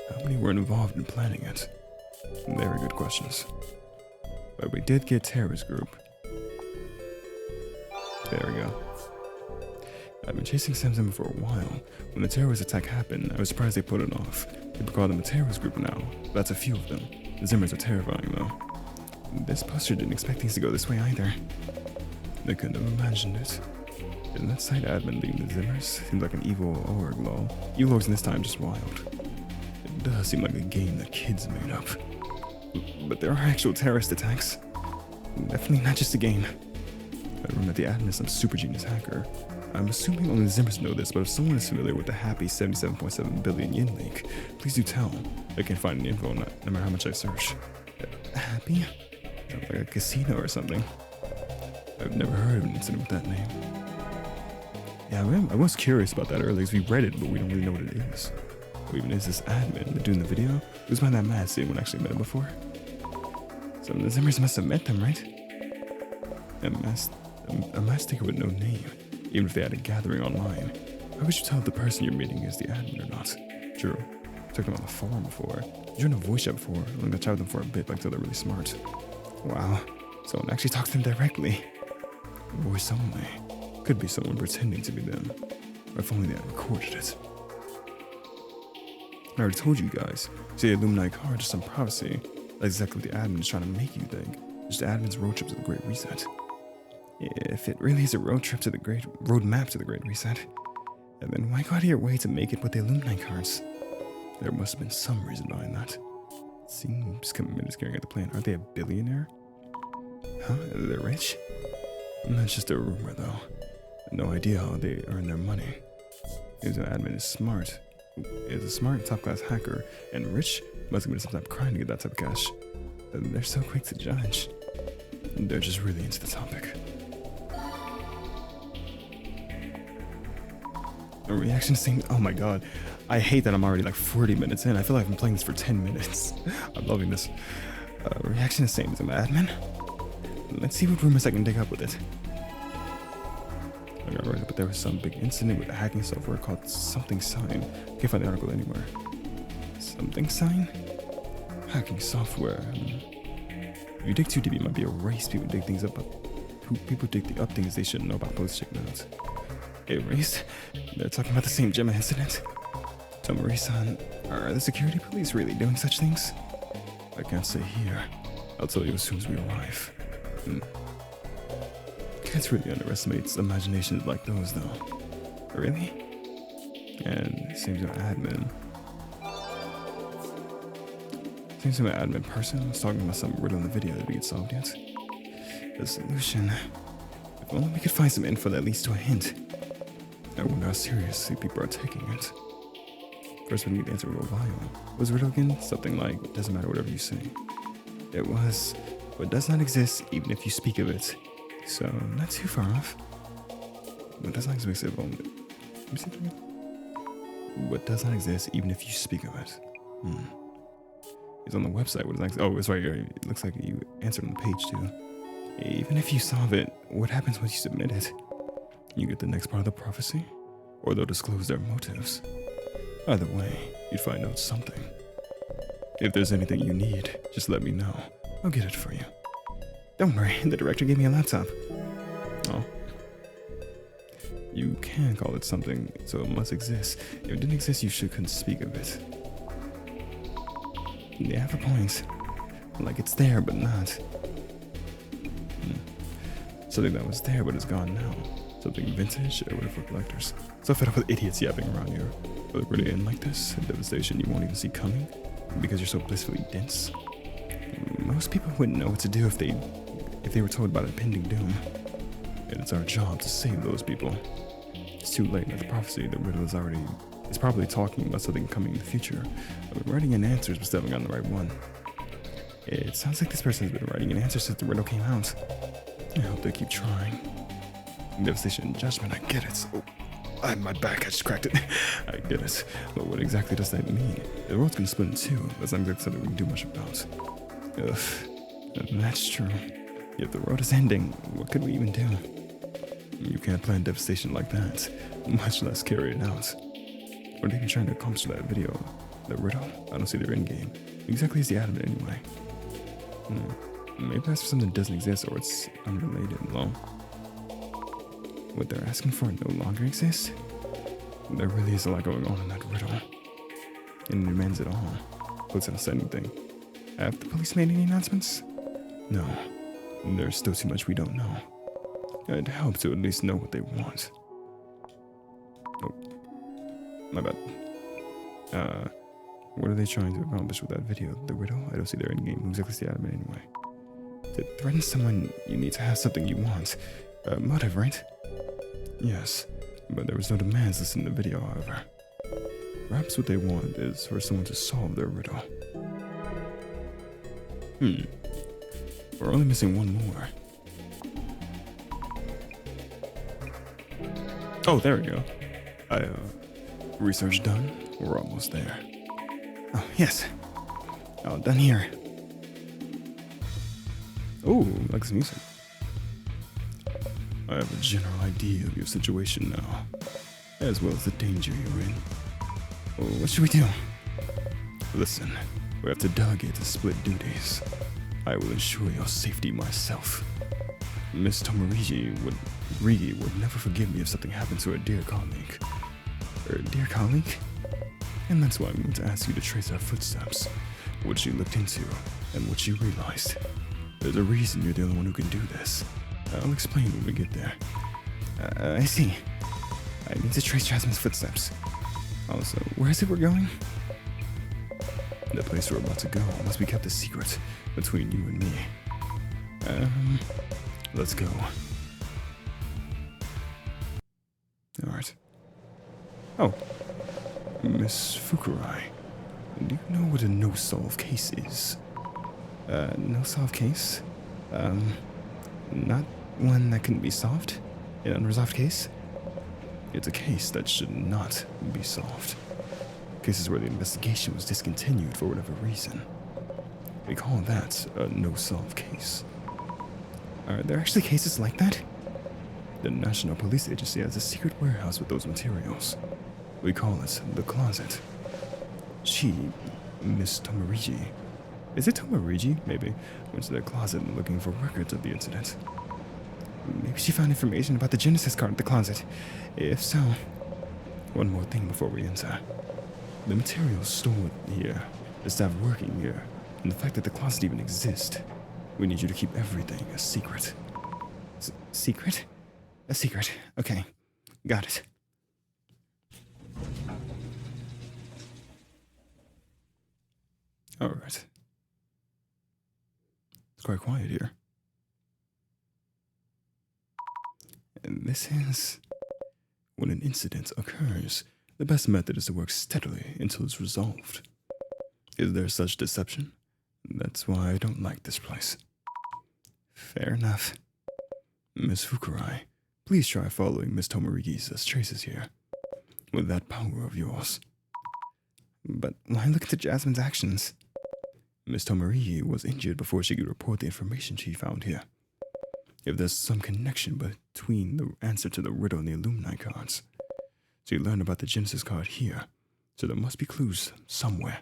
How many were involved in planning it? Very good questions. But we did get terrorist group. There we go. I've been chasing Samson for a while. When the terrorist attack happened, I was surprised they put it off. People call them a terrorist group now. That's a few of them. The Zimmers are terrifying, though. This poster didn't expect things to go this way either. They couldn't have imagined it. Didn't that site admin leading the Zimmers? Seems like an evil org, lol. Evil orgs in this time just wild. It does seem like a game that kids made up. But there are actual terrorist attacks. Definitely not just a game. I remember the admin is some super genius hacker. I'm assuming only the Zimmers know this, but if someone is familiar with the happy 77.7 billion yen leak, please do tell. I can't find any info on that, no matter how much I search. Happy? Sounds like a casino or something. I've never heard of an incident with that name. Yeah, I was curious about that earlier because we read it, but we don't really know what it is. Who even is this admin that doing the video? Who's behind that mask? Anyone actually met him before? Some of the Zimmers must have met them, right? A mask taker with no name, even if they had a gathering online. How could you tell if the person you're meeting is the admin or not? True. I talked to them on the forum before. You joined a voice chat before. I'm gonna chat with them for a bit, but I feel they're really smart. Wow. Someone actually talked to them directly. Voice only. Could be someone pretending to be them. Or if only they had recorded it. I already told you guys. See, the Illuminati card is some prophecy. That's exactly what the admin is trying to make you think. Just the admin's road trip to the Great Reset. If it really is a road trip to the roadmap to the Great Reset, and then why go out of your way to make it with the Illuminati cards? There must have been some reason behind that. Seems committed is carrying out the plan. Aren't they a billionaire? Huh? They're rich? That's just a rumor, though. No idea how they earn their money. His admin is smart. Is a smart top-class hacker, and rich must have been some type of crime to get that type of cash. They're so quick to judge. They're just really into the topic. A reaction scene. Oh my god. I hate that I'm already like 40 minutes in. I feel like I've been playing this for 10 minutes. I'm loving this. Reaction is same as an admin. Let's see what rumors I can dig up with it. I got right, but there was some big incident with a hacking software called Something Sign. Can't find the article anywhere. Something Sign? Hacking software. If you dig too deep, it might be a race. People dig things up. People dig up things they shouldn't know about. Police check notes. Erased? They're talking about the same Gemma incident. Tomori-san, are the security police really doing such things? I can't say here. I'll tell you as soon as we arrive. Kids really underestimates imaginations like those, though. Really? And seems an admin. Seems to be an admin person was talking about some riddle in the video that we get solved yet. Dissolution. If only we could find some info that leads to a hint. I wonder how seriously people are taking it. First, we need to answer a while. What was the riddle again? Something like, it doesn't matter whatever you say. It was, what does not exist even if you speak of it. So, not too far off. What does not exist if only... Let me see that again. What does not exist even if you speak of it. It's on the website. What is that? Oh, it's right here. It looks like you answered on the page too. Even if you solve it, what happens once you submit it? You get the next part of the prophecy? Or they'll disclose their motives. Either way, you'd find out something. If there's anything you need, just let me know. I'll get it for you. Don't worry, the director gave me a laptop. Oh. You can call it something, so it must exist. If it didn't exist, you couldn't speak of it. They have a point. Like it's there, but not. Something that was there, but is gone now. Something vintage, or for collectors. So fed up with idiots yapping around here. Will it really end like this? A devastation you won't even see coming? Because you're so blissfully dense? Most people wouldn't know what to do if they were told about impending doom. And it's our job to save those people. It's too late. The prophecy, the riddle is probably talking about something coming in the future. We're writing in answers, but still haven't gotten the right one. It sounds like this person has been writing an answer since the riddle came out. I hope they keep trying. Devastation and judgment, I get it. Oh, my back, I just cracked it. I get it. But what exactly does that mean? The world's gonna split in two. That's not exactly something we can do much about. Ugh, that's true. If the world is ending, what could we even do? You can't plan devastation like that, much less carry it out. What are they even trying to accomplish with that video? The riddle? I don't see their end game. Exactly is the out of it anyway. Maybe that's for something that doesn't exist or it's unrelated. Well, what they're asking for no longer exists? There really is a lot going on in that riddle. And it demands it all. Police haven't said anything. Have the police made any announcements? No. There's still too much we don't know. It'd help to at least know what they want. Oh. My bad. What are they trying to accomplish with that video? The riddle? I don't see their end game. Who exactly is the adamant anyway? To threaten someone, you need to have something you want. A motive, right? Yes, but there was no demands listed in the video, however. Perhaps what they want is for someone to solve their riddle. We're only missing one more. Oh, there we go. Research done? We're almost there. Oh, yes. Oh, done here. Oh, like some music. I have a general idea of your situation now, as well as the danger you're in. What should we do? Listen, we have to delegate to split duties. I will ensure your safety myself. Miss Tomarigi would never forgive me if something happened to her dear colleague. Her dear colleague? And that's why I'm going to ask you to trace her footsteps, what she looked into, and what she realized. There's a reason you're the only one who can do this. I'll explain when we get there. I see. I need to trace Jasmine's footsteps. Also, where is it we're going? The place we're about to go must be kept a secret between you and me. Let's go. Alright. Oh. Miss Fukurai, do you know what a no-solve case is? No-solve case? Not one that couldn't be solved? An unresolved case? It's a case that should not be solved. Cases where the investigation was discontinued for whatever reason. We call that a no-solve case. Are there actually cases like that? The National Police Agency has a secret warehouse with those materials. We call it the closet. She, Miss Tomarigi. Is it Tomarigi? Maybe. Went to the closet looking for records of the incident. Maybe she found information about the Genesis card at the closet. If so... One more thing before we enter. The materials stored here, the staff working here, and the fact that the closet even exists. We need you to keep everything a secret. Secret? A secret. Okay. Got it. Alright. It's quite quiet here. And this is... When an incident occurs, the best method is to work steadily until it's resolved. Is there such deception? That's why I don't like this place. Fair enough. Miss Fukurai, please try following Miss Tomarigi's traces here. With that power of yours. But why look into Jasmine's actions? Miss Tomarigi was injured before she could report the information she found here. If there's some connection between the answer to the riddle and the Illuminati cards. She learned about the Genesis card here, so there must be clues somewhere.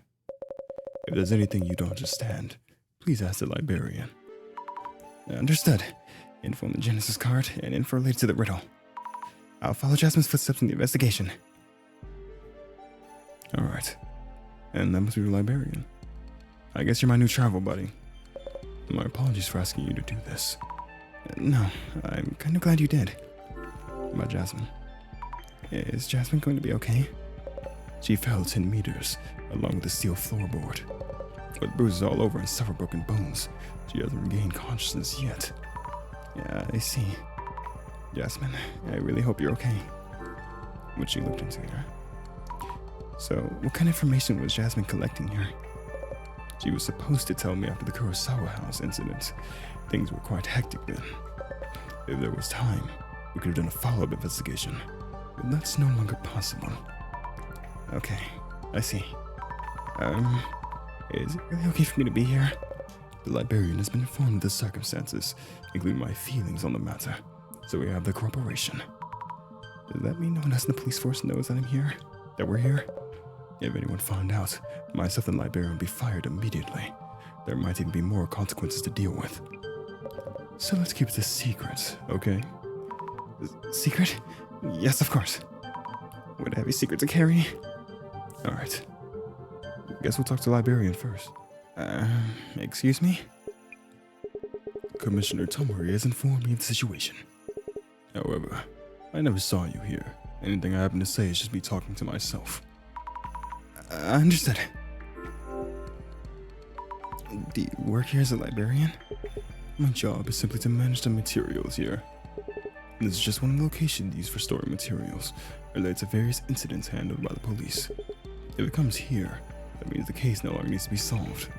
If there's anything you don't understand, please ask the librarian. Understood. Info on the Genesis card and info related to the riddle. I'll follow Jasmine's footsteps in the investigation. Alright. And that must be your librarian. I guess you're my new travel buddy. My apologies for asking you to do this. No, I'm kind of glad you did. About Jasmine. Is Jasmine going to be okay? She fell 10 meters, along with a steel floorboard. With bruises all over and several broken bones, she hasn't regained consciousness yet. Yeah, I see. Jasmine, I really hope you're okay. What she looked into here. So, what kind of information was Jasmine collecting here? She was supposed to tell me after the Kurosawa House incident. Things were quite hectic then. If there was time, we could have done a follow-up investigation. But that's no longer possible. Okay, I see. Is it really okay for me to be here? The librarian has been informed of the circumstances, including my feelings on the matter, so we have the corroboration. Does that mean no one else in the police force knows that I'm here? That we're here? If anyone found out, myself and the librarian would be fired immediately. There might even be more consequences to deal with. So let's keep it a secret, okay? Secret? Yes, of course. What a heavy secret to carry. Alright. Guess we'll talk to the librarian first. Excuse me? Commissioner Tomori has informed me of the situation. However, I never saw you here. Anything I happen to say is just me talking to myself. Understood. Do you work here as a librarian? My job is simply to manage the materials here. This is just one of the locations used for storing materials related to various incidents handled by the police. If it comes here, that means the case no longer needs to be solved.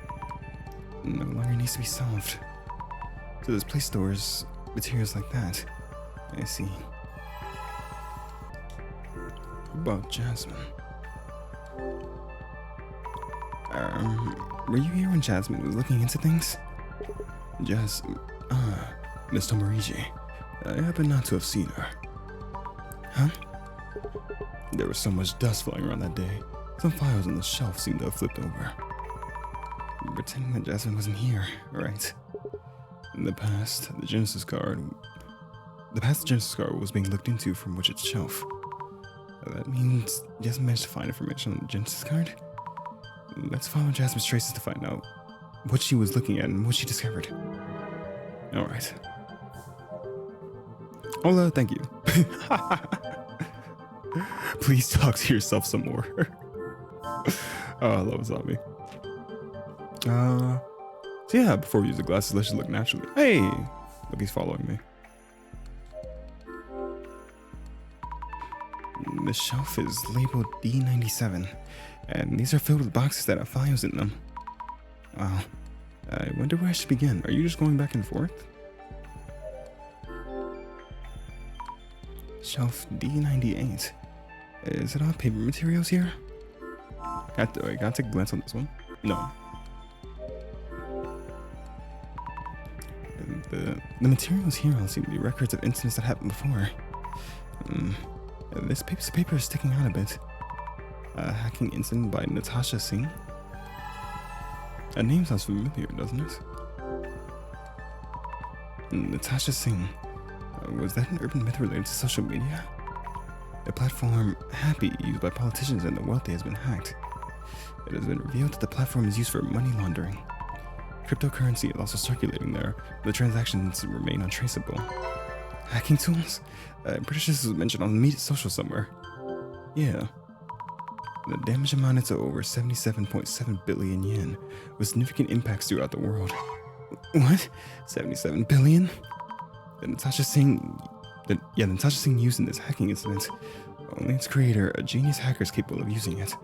No longer needs to be solved. So this place stores materials like that. I see. About Jasmine. Were you here when Jasmine was looking into things? Miss Tomoriji. I happen not to have seen her. Huh? There was so much dust flying around that day. Some files on the shelf seemed to have flipped over. You're pretending that Jasmine wasn't here, right? In the past, the Genesis card was being looked into from Widget's shelf. That means Jasmine managed to find information on the Genesis card? Let's follow Jasmine's traces to find out what she was looking at and what she discovered. Alright. Hola, thank you. Please talk to yourself some more. Oh, I love Azami. So yeah, before we use the glasses, let's just look naturally. Hey! Look, he's following me. The shelf is labeled D97, and these are filled with boxes that have files in them. Wow. I wonder where I should begin. Are you just going back and forth? Shelf D98. Is it all paper materials here? Got to take a glance on this one. No. The materials here all seem to be records of incidents that happened before. This piece of paper is sticking out a bit. A hacking incident by Natasha Singh. That name sounds familiar, doesn't it? Natasha Singh. Was that an urban myth related to social media? The platform Happy, used by politicians and the wealthy, has been hacked. It has been revealed that the platform is used for money laundering. Cryptocurrency is also circulating there, but the transactions remain untraceable. Hacking tools? I'm pretty sure this was mentioned on the social somewhere. Yeah. The damage amounted to over 77.7 billion yen, with significant impacts throughout the world. What? 77 billion? The Natasha Singh used in this hacking incident. Only its creator, a genius hacker, is capable of using it.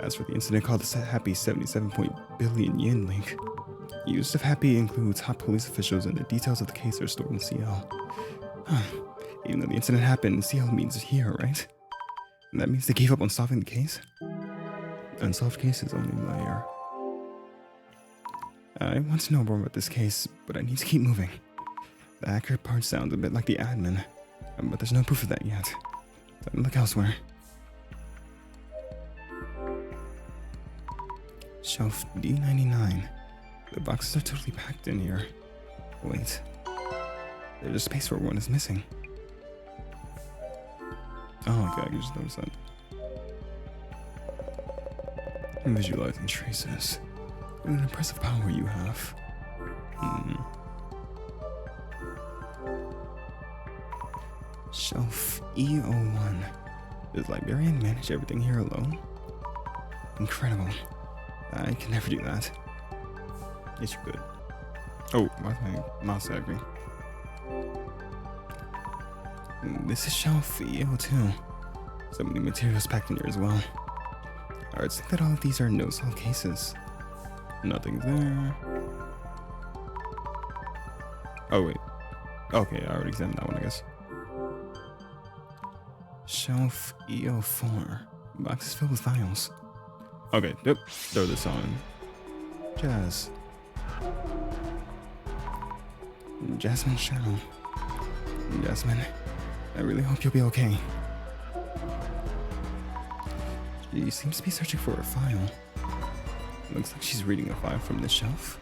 As for the incident called the Happy 77 billion yen link, use of Happy includes top police officials, and the details of the case are stored in CL. Even though the incident happened, CL means here, right? And that means they gave up on solving the case? Unsolved cases only layer. I want to know more about this case, but I need to keep moving. The hacker part sounds a bit like the admin, but there's no proof of that yet. Time to look elsewhere. Shelf D99. The boxes are totally packed in here. Wait. There's a space where one is missing. Oh, okay, I can just notice that. Visualizing traces. What an impressive power you have. Shelf E01. Does librarian manage everything here alone? Incredible. I can never do that. Yes, you could. Oh, why is my mouse lagging? This is shelf E02. So many materials packed in here as well. Alright, so I think that all of these are no-sell cases. Nothing's there. Oh, wait. Okay, I already examined that one, I guess. Shelf E04. Boxes filled with files. Okay, yep. Throw this on. Jazz. Jasmine Shadow. Jasmine, I really hope you'll be okay. She seems to be searching for a file. Looks like she's reading a file from the shelf.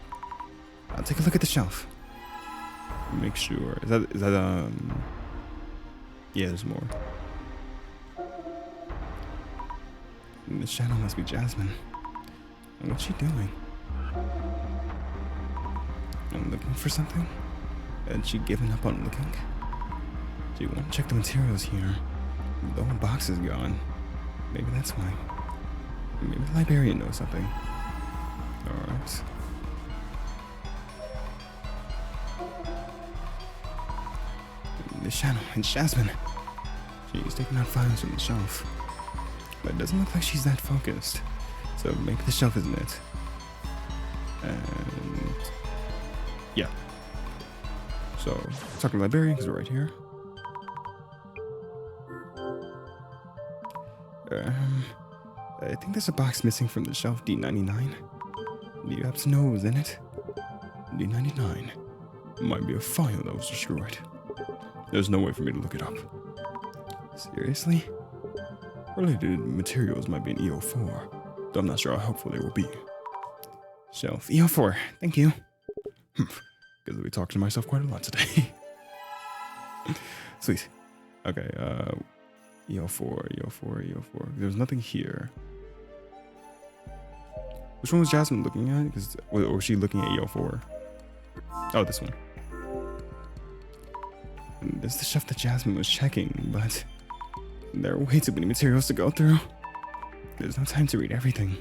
I'll take a look at the shelf. Make sure. Is that yeah, there's more. The shadow must be Jasmine. And what's she doing? I'm looking for something? Had she given up on looking? Do you want to check the materials here? The whole box is gone. Maybe that's why. Maybe the librarian knows something. Alright. The shadow, it's Jasmine. She's taking out files from the shelf. But it doesn't look like she's that focused. So maybe the shelf isn't it. And yeah. So talk to the librarian because we're right here. I think there's a box missing from the shelf D99. Do you happen to know what was in it? D99. Might be a file that was destroyed. There's no way for me to look it up. Seriously? Related materials might be in E04, though I'm not sure how helpful they will be. Shelf E04, thank you. Because I'll be talking to myself quite a lot today. Sweet. Okay, E04. There's nothing here. Which one was Jasmine looking at? Or was she looking at E04? Oh, this one. And this is the shelf that Jasmine was checking, but there are way too many materials to go through. There's no time to read everything,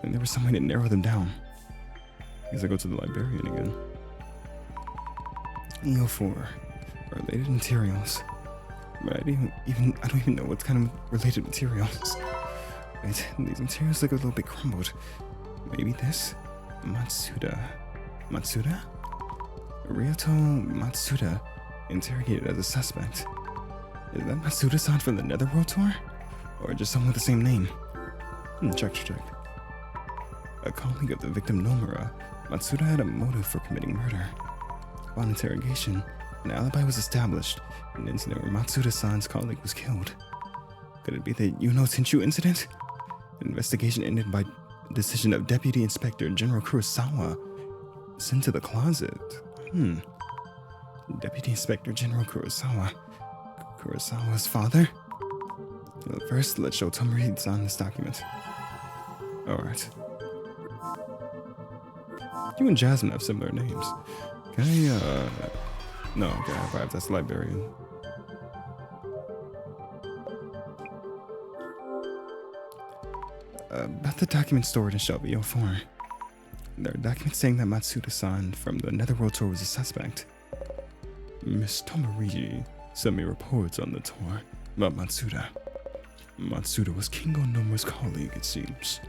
and there was some way to narrow them down. I guess I go to the librarian again. E04, related materials. But I don't even know what kind of related materials. Wait, these materials look a little bit crumbled. Maybe this? Matsuda. Matsuda? Ryoto Matsuda, interrogated as a suspect. Is that Matsuda-san from the Netherworld tour? Or just someone with the same name? Check. A colleague of the victim Nomura, Matsuda had a motive for committing murder. Upon interrogation, an alibi was established in an incident where Matsuda-san's colleague was killed. Could it be the Yuno Tenshu incident? The investigation ended by decision of Deputy Inspector General Kurosawa, sent to the closet. Deputy Inspector General Kurosawa. Kurosawa's father? Well, first, let's show Tomori-san this document. Alright. You and Jasmine have similar names. Can I, no, okay, perhaps that's the librarian. About the document stored in shelf E04. There are documents saying that Matsuda-san from the Netherworld tour was a suspect. Miss Tomori sent me reports on the tour about Matsuda. Matsuda was Kingo Nomura's colleague, it seems.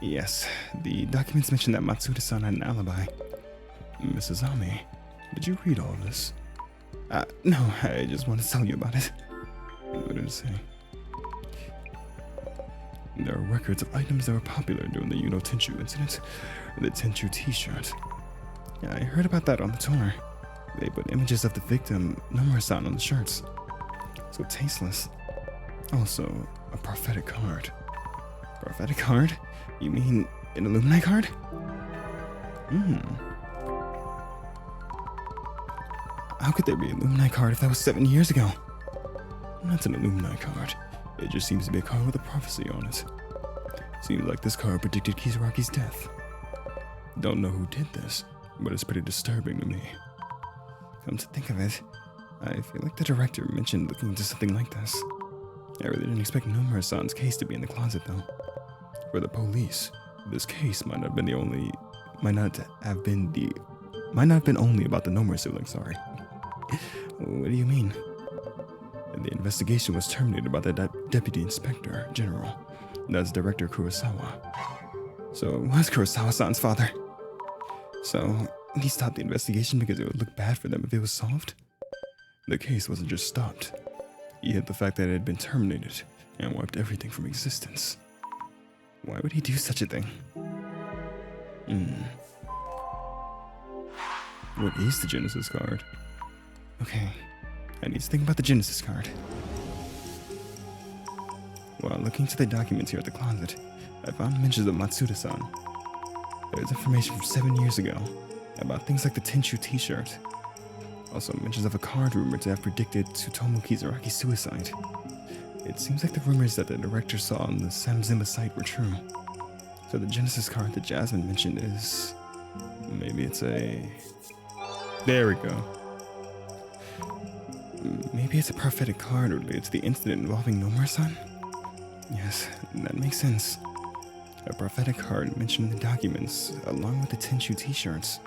Yes, the documents mention that Matsuda-san had an alibi. Miss Azami, did you read all of this? No, I just wanted to tell you about it. What did it say? There are records of items that were popular during the Yuno Tenshu incident. The Tenshu t-shirt. Yeah, I heard about that on the tour. They put images of the victim, Nomura-san, on the shirts. So tasteless. Also, a prophetic card. Prophetic card? You mean an Illuminati card? How could there be an Illuminati card if that was 7 years ago? That's an Illuminati card. It just seems to be a card with a prophecy on it. Seems like this card predicted Kizaraki's death. Don't know who did this, but it's pretty disturbing to me. Come to think of it, I feel like the director mentioned looking into something like this. I really didn't expect Nomura-san's case to be in the closet, though. For the police, this case might not have been only about the Nomura siblings, sorry. What do you mean? The investigation was terminated by the Deputy Inspector General. That's Director Kurosawa. So it was Kurosawa-san's father. So he stopped the investigation because it would look bad for them if it was solved? The case wasn't just stopped. He hid the fact that it had been terminated and wiped everything from existence. Why would he do such a thing? What is the Genesis card? Okay, I need to think about the Genesis card. While looking through the documents here at the closet, I found mentions of Matsuda-san. There's information from 7 years ago about things like the Tenchu t-shirt. Also mentions of a card rumored to have predicted Tsutomu Kizaraki's suicide. It seems like the rumors that the director saw on the Samzimba site were true. So the Genesis card that Jasmine mentioned is... maybe it's a... There we go. Maybe it's a prophetic card related to the incident involving Nomura-san? Yes, that makes sense. A prophetic card mentioned in the documents, along with the Tenchu t-shirts.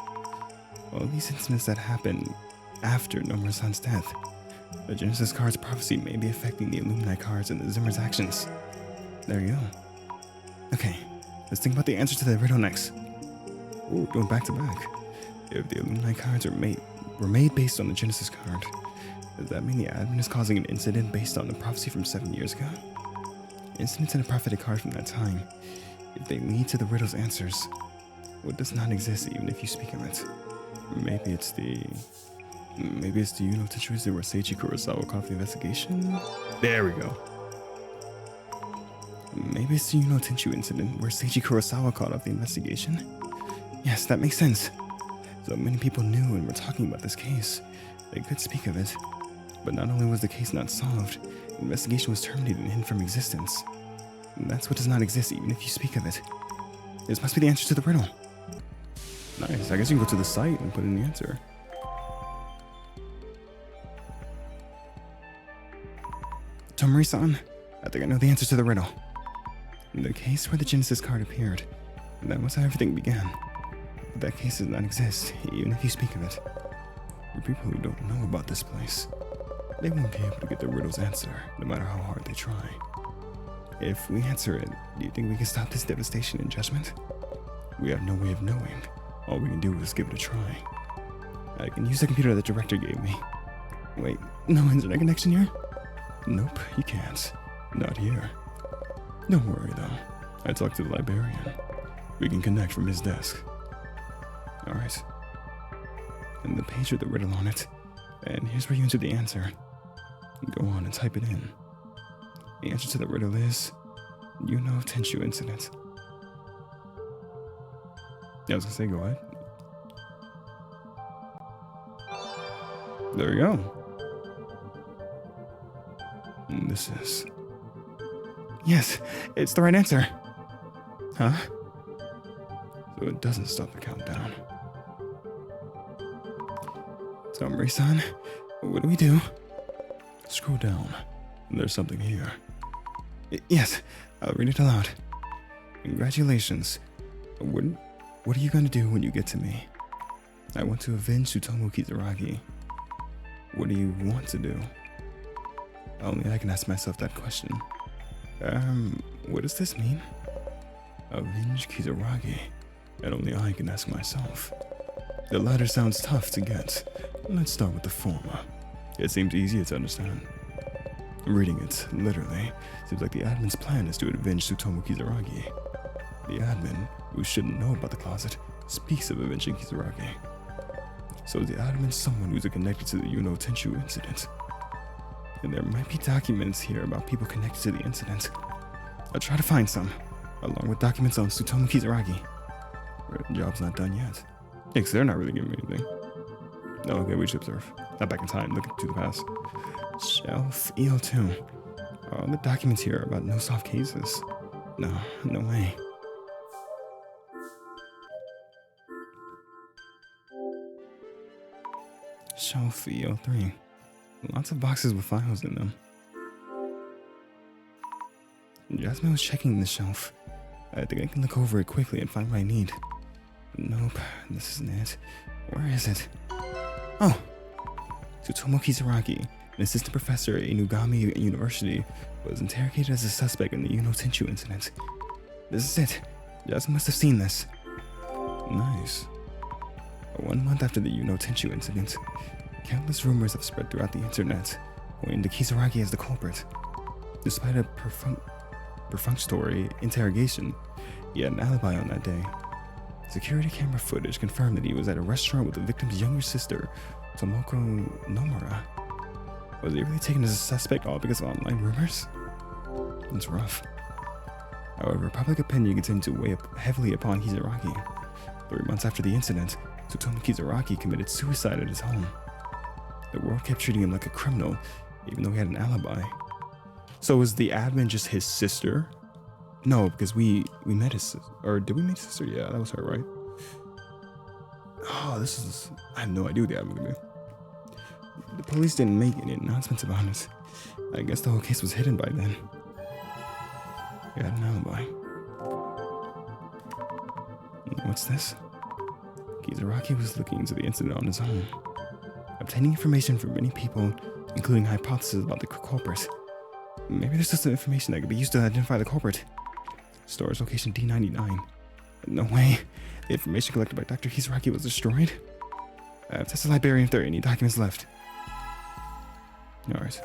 All these incidents that happened after Nomura-san's death. The Genesis card's prophecy may be affecting the Illuminati cards and the Zimmer's actions. There you go. Okay, let's think about the answer to the riddle next. Ooh, going back to back. If the Illuminati cards were made based on the Genesis card, does that mean the admin is causing an incident based on the prophecy from 7 years ago? Incidents in a prophetic card from that time, if they lead to the riddle's answers, what does not exist even if you speak of it? Maybe it's the Yuno Tetsuizu where Seiichi Kurosawa caught the investigation? There we go. Maybe it's the Yuno Tenchu incident where Seiichi Kurosawa caught off the investigation? Yes, that makes sense. So many people knew and were talking about this case. They could speak of it. But not only was the case not solved, the investigation was terminated and hidden from existence. And that's what does not exist even if you speak of it. This must be the answer to the riddle. Nice, I guess you can go to the site and put in the answer. Tomori-san, I think I know the answer to the riddle. In the case where the Genesis card appeared, that was how everything began. But that case does not exist, even if you speak of it. For people who don't know about this place, they won't be able to get the riddle's answer, no matter how hard they try. If we answer it, do you think we can stop this devastation and judgment? We have no way of knowing. All we can do is give it a try. I can use the computer the director gave me. Wait, no internet connection here? Nope, you can't. Not here. Don't worry though. I talked to the librarian. We can connect from his desk. Alright. And the page with the riddle on it. And here's where you enter the answer. Go on and type it in. The answer to the riddle is Yuno Tenchu incident. Yeah, I was gonna say, go ahead. There we go. And this is... Yes, it's the right answer. Huh? So it doesn't stop the countdown. Tomori-san, what do we do? Scroll down. There's something here. Yes, I'll read it aloud. Congratulations. What are you going to do when you get to me? I want to avenge Tsutomu Kizaragi. What do you want to do? Only I can ask myself that question. What does this mean? Avenge Kizaragi. And only I can ask myself. The latter sounds tough to get. Let's start with the former. It seems easier to understand. Reading it, literally, seems like the admin's plan is to avenge Tsutomu Kizaragi. The admin, who shouldn't know about the closet, speaks of avenging Kizaragi. So the admin is someone who's connected to the Yuno Tenchu incident. And there might be documents here about people connected to the incident. I'll try to find some, along with documents on Tsutomu Kizaragi. The job's not done yet. Yeah, 'cause they're not really giving me anything. Oh, okay, we should observe. Not back in time, looking to the past. Shelf EO2. All the documents here are about no soft cases. No way. Shelf EO3. Lots of boxes with files in them. Jasmine was checking the shelf. I think I can look over it quickly and find what I need. Nope, this isn't it. Where is it? Oh! Tsutomu Kizaragi, an assistant professor at Inugami University, was interrogated as a suspect in the Yuno Tenchu incident. This is it. Jasmine must have seen this. Nice. 1 month after the Yuno Tenchu incident, countless rumors have spread throughout the internet, pointing to Kizaragi as the culprit. Despite a perfunctory interrogation, he had an alibi on that day. Security camera footage confirmed that he was at a restaurant with the victim's younger sister, Tomoko Nomura. Was he really taken as a suspect all because of online rumors? That's rough. However, public opinion continued to weigh heavily upon Kizaragi. 3 months after the incident, Tsutomu Kizaragi committed suicide at his home. The world kept treating him like a criminal, even though he had an alibi. So was the admin just his sister? No, because we met his sister. Or did we meet his sister? Yeah, that was her, right? Oh, I have no idea what the admin would be. The police didn't make any announcements about it. I guess the whole case was hidden by then. He had an alibi. What's this? Kizaragi was looking into the incident on his own, obtaining information from many people, including hypotheses about the culprit. Maybe there's just some information that could be used to identify the culprit. Storage location D99. No way. The information collected by Dr. Kizaragi was destroyed. Test the librarian if there are any documents left. Alright.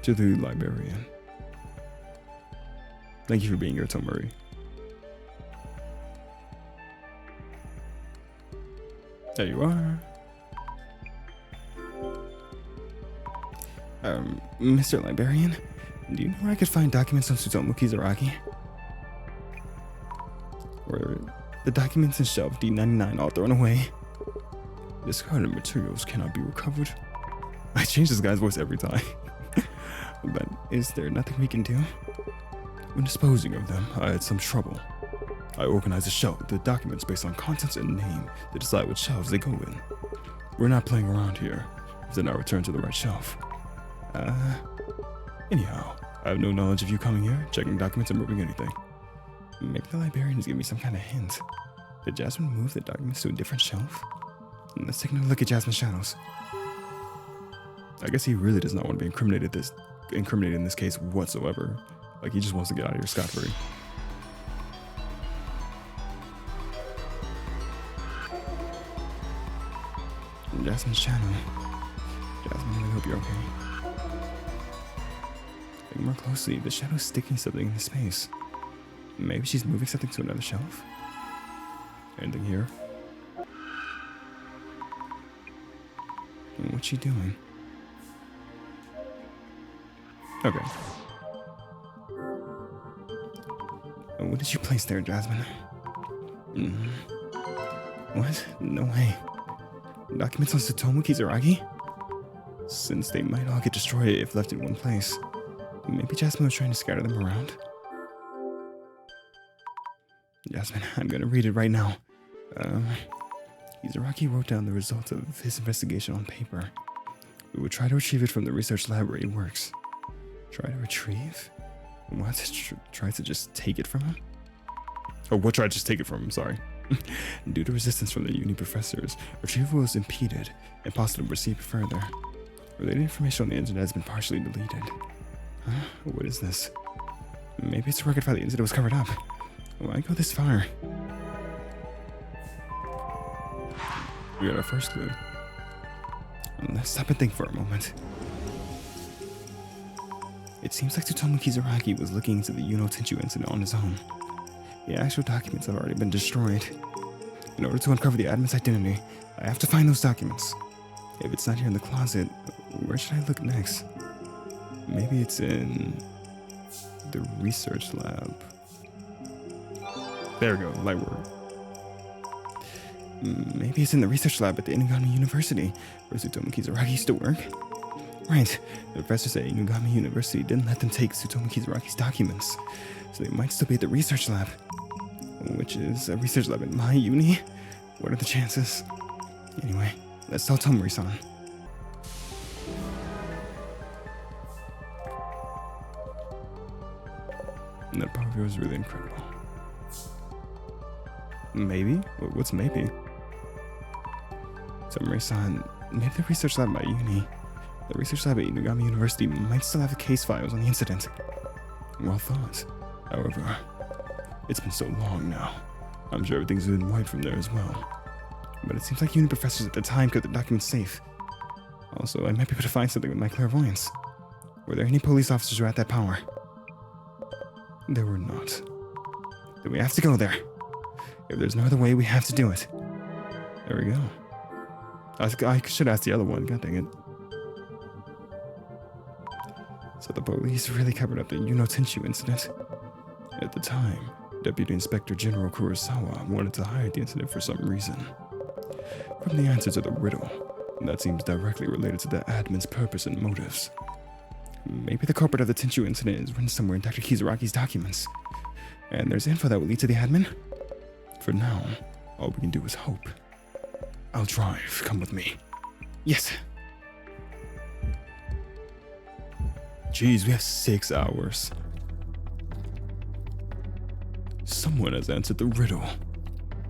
To the librarian. Thank you for being here, Tomori. There you are. Mr. Librarian, do you know where I could find documents on Tsutomu Kizaragi? Or the documents in shelf D99 all thrown away? Discarded materials cannot be recovered. I change this guy's voice every time. But is there nothing we can do? When disposing of them, I had some trouble. I organized a shelf with the documents based on contents and name to decide which shelves they go in. We're not playing around here. Then I'll return to the right shelf. Anyhow, I have no knowledge of you coming here, checking documents, or moving anything. Maybe the librarians give me some kind of hint. Did Jasmine move the documents to a different shelf? Let's take another look at Jasmine's shadows. I guess he really does not want to be incriminated in this case whatsoever. Like, he just wants to get out of here scot-free. Jasmine's shadow. Jasmine, I really hope you're okay. Look more closely, the shadow's sticking something into space. Maybe she's moving something to another shelf? Anything here? What's she doing? Okay. What did you place there, Jasmine? What? No way. Documents on Tsutomu Kizaragi? Since they might all get destroyed if left in one place, maybe Jasmine was trying to scatter them around? Jasmine, I'm gonna read it right now. Kizaragi wrote down the results of his investigation on paper. We would try to retrieve it from the research lab where he works. Try to retrieve? What? Try to just take it from him? Oh, what? Try to just take it from him, sorry. Due to resistance from the uni professors, retrieval was impeded, impossible to proceed further. Related information on the internet has been partially deleted. Huh? What is this? Maybe it's a record file the incident was covered up. Why go this far? We got our first clue. Let's stop and think for a moment. It seems like Tsutomu Kizaragi was looking into the Yuno Tenchu incident on his own. The actual documents have already been destroyed. In order to uncover the admin's identity, I have to find those documents. If it's not here in the closet, where should I look next? Maybe it's in the research lab. There we go, light word. Maybe it's in the research lab at the Inugami University, where Tsutomu Kizaragi used to work. Right, the professor said Inugami University didn't let them take Tsutomu Kizaragi's documents, so they might still be at the research lab. Which is a research lab at my uni? What are the chances? Anyway, let's tell Tomori-san. And that part of it was really incredible. Maybe? What's maybe? Tomori-san, maybe the research lab at my uni. The research lab at Inugami University might still have the case files on the incident. Well thought. However, it's been so long now. I'm sure everything's been wiped from there as well. But it seems like uni professors at the time kept the documents safe. Also, I might be able to find something with my clairvoyance. Were there any police officers who had that power? There were not. Then we have to go there. If there's no other way, we have to do it. There we go. I should ask the other one, god dang it. So the police really covered up the Yuno Tenshu incident. At the time, Deputy Inspector General Kurosawa wanted to hide the incident for some reason. From the answer to the riddle, that seems directly related to the admin's purpose and motives. Maybe the culprit of the Tenshu incident is written somewhere in Dr. Kizaragi's documents. And there's info that will lead to the admin? For now, all we can do is hope. I'll drive. Come with me. Yes. Jeez, we have 6 hours. Someone has answered the riddle.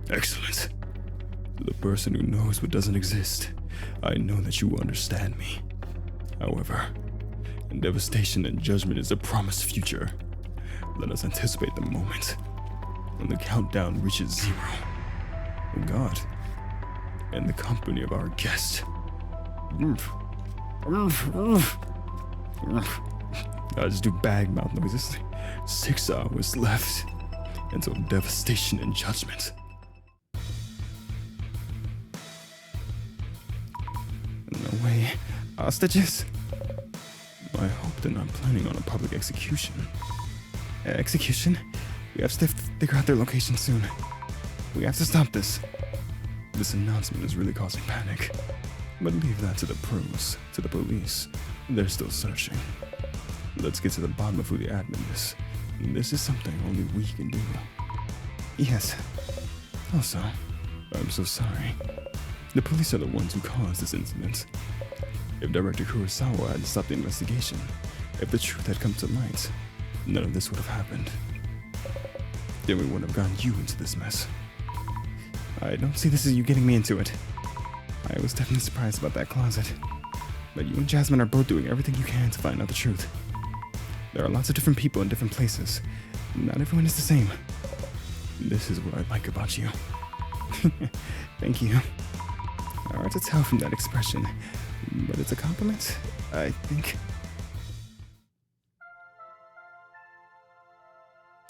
Excellent. The person who knows what doesn't exist, I know that you will understand me. However, devastation and judgment is the promised future. Let us anticipate the moment when the countdown reaches 0. Oh God. And the company of our guest. I just do bag mouth noises. 6 hours left until devastation and judgment. No way. Hostages? I hope they're not planning on a public execution. Execution? We have to figure out their location soon. We have to stop this. This announcement is really causing panic. But leave that to the pros, to the police. They're still searching. Let's get to the bottom of who the admin is. This is something only we can do. Yes. Also, I'm so sorry. The police are the ones who caused this incident. If Director Kurosawa had stopped the investigation, if the truth had come to light, none of this would have happened. Then we wouldn't have gotten you into this mess. I don't see this as you getting me into it. I was definitely surprised about that closet. But you and Jasmine are both doing everything you can to find out the truth. There are lots of different people in different places. Not everyone is the same. This is what I like about you. Thank you. Hard to tell from that expression, but it's a compliment, I think.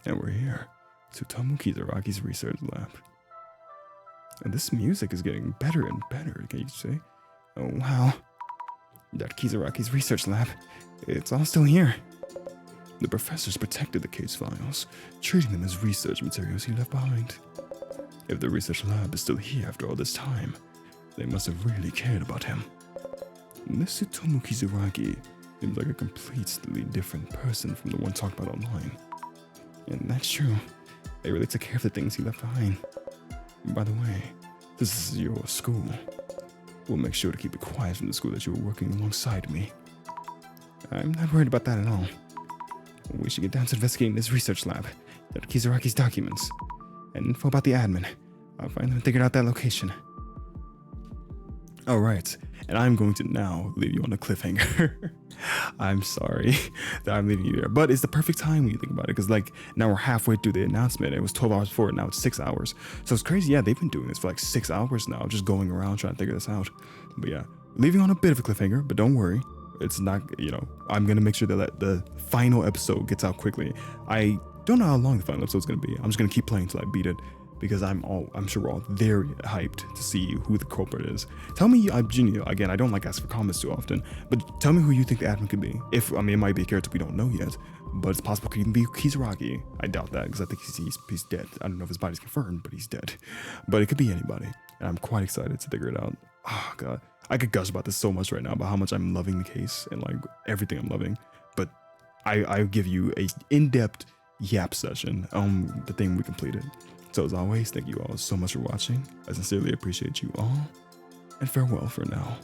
And we're here, Tsutomu Kizaragi's research lab. And this music is getting better and better, can you say? Oh wow. That Kizaragi's research lab, it's all still here. The professors protected the case files, treating them as research materials he left behind. If the research lab is still here after all this time, they must have really cared about him. This Tsutomu Kizaragi seems like a completely different person from the one talked about online. And that's true. They really took care of the things he left behind. By the way, this is your school. We'll make sure to keep it quiet from the school that you were working alongside me. I'm not worried about that at all. We should get down to investigating this research lab, Dr. Kizaragi's documents, and info about the admin. I'll find them and figure out that location. Alright, and I'm going to now leave you on a cliffhanger. I'm sorry that I'm leaving you there, but it's the perfect time when you think about it, because like now we're halfway through the announcement. It was 12 hours before, now it's 6 hours. So it's crazy. Yeah, they've been doing this for like 6 hours now, just going around trying to figure this out. But yeah, leaving on a bit of a cliffhanger, but don't worry. It's not, I'm going to make sure that the final episode gets out quickly. I don't know how long the final episode is going to be. I'm just going to keep playing until I beat it, because I'm sure we're all very hyped to see who the culprit is. Tell me, again, I don't like asking for comments too often, but tell me who you think the admin could be. It might be a character we don't know yet, but it's possible it could even be Kisaragi. I doubt that because I think he's dead. I don't know if his body's confirmed, but he's dead. But it could be anybody, and I'm quite excited to figure it out. Oh god, I could gush about this so much right now about how much I'm loving the case and like everything I'm loving. But I give you a in-depth yap session on the thing we completed. So as always, thank you all so much for watching. I sincerely appreciate you all, and farewell for now.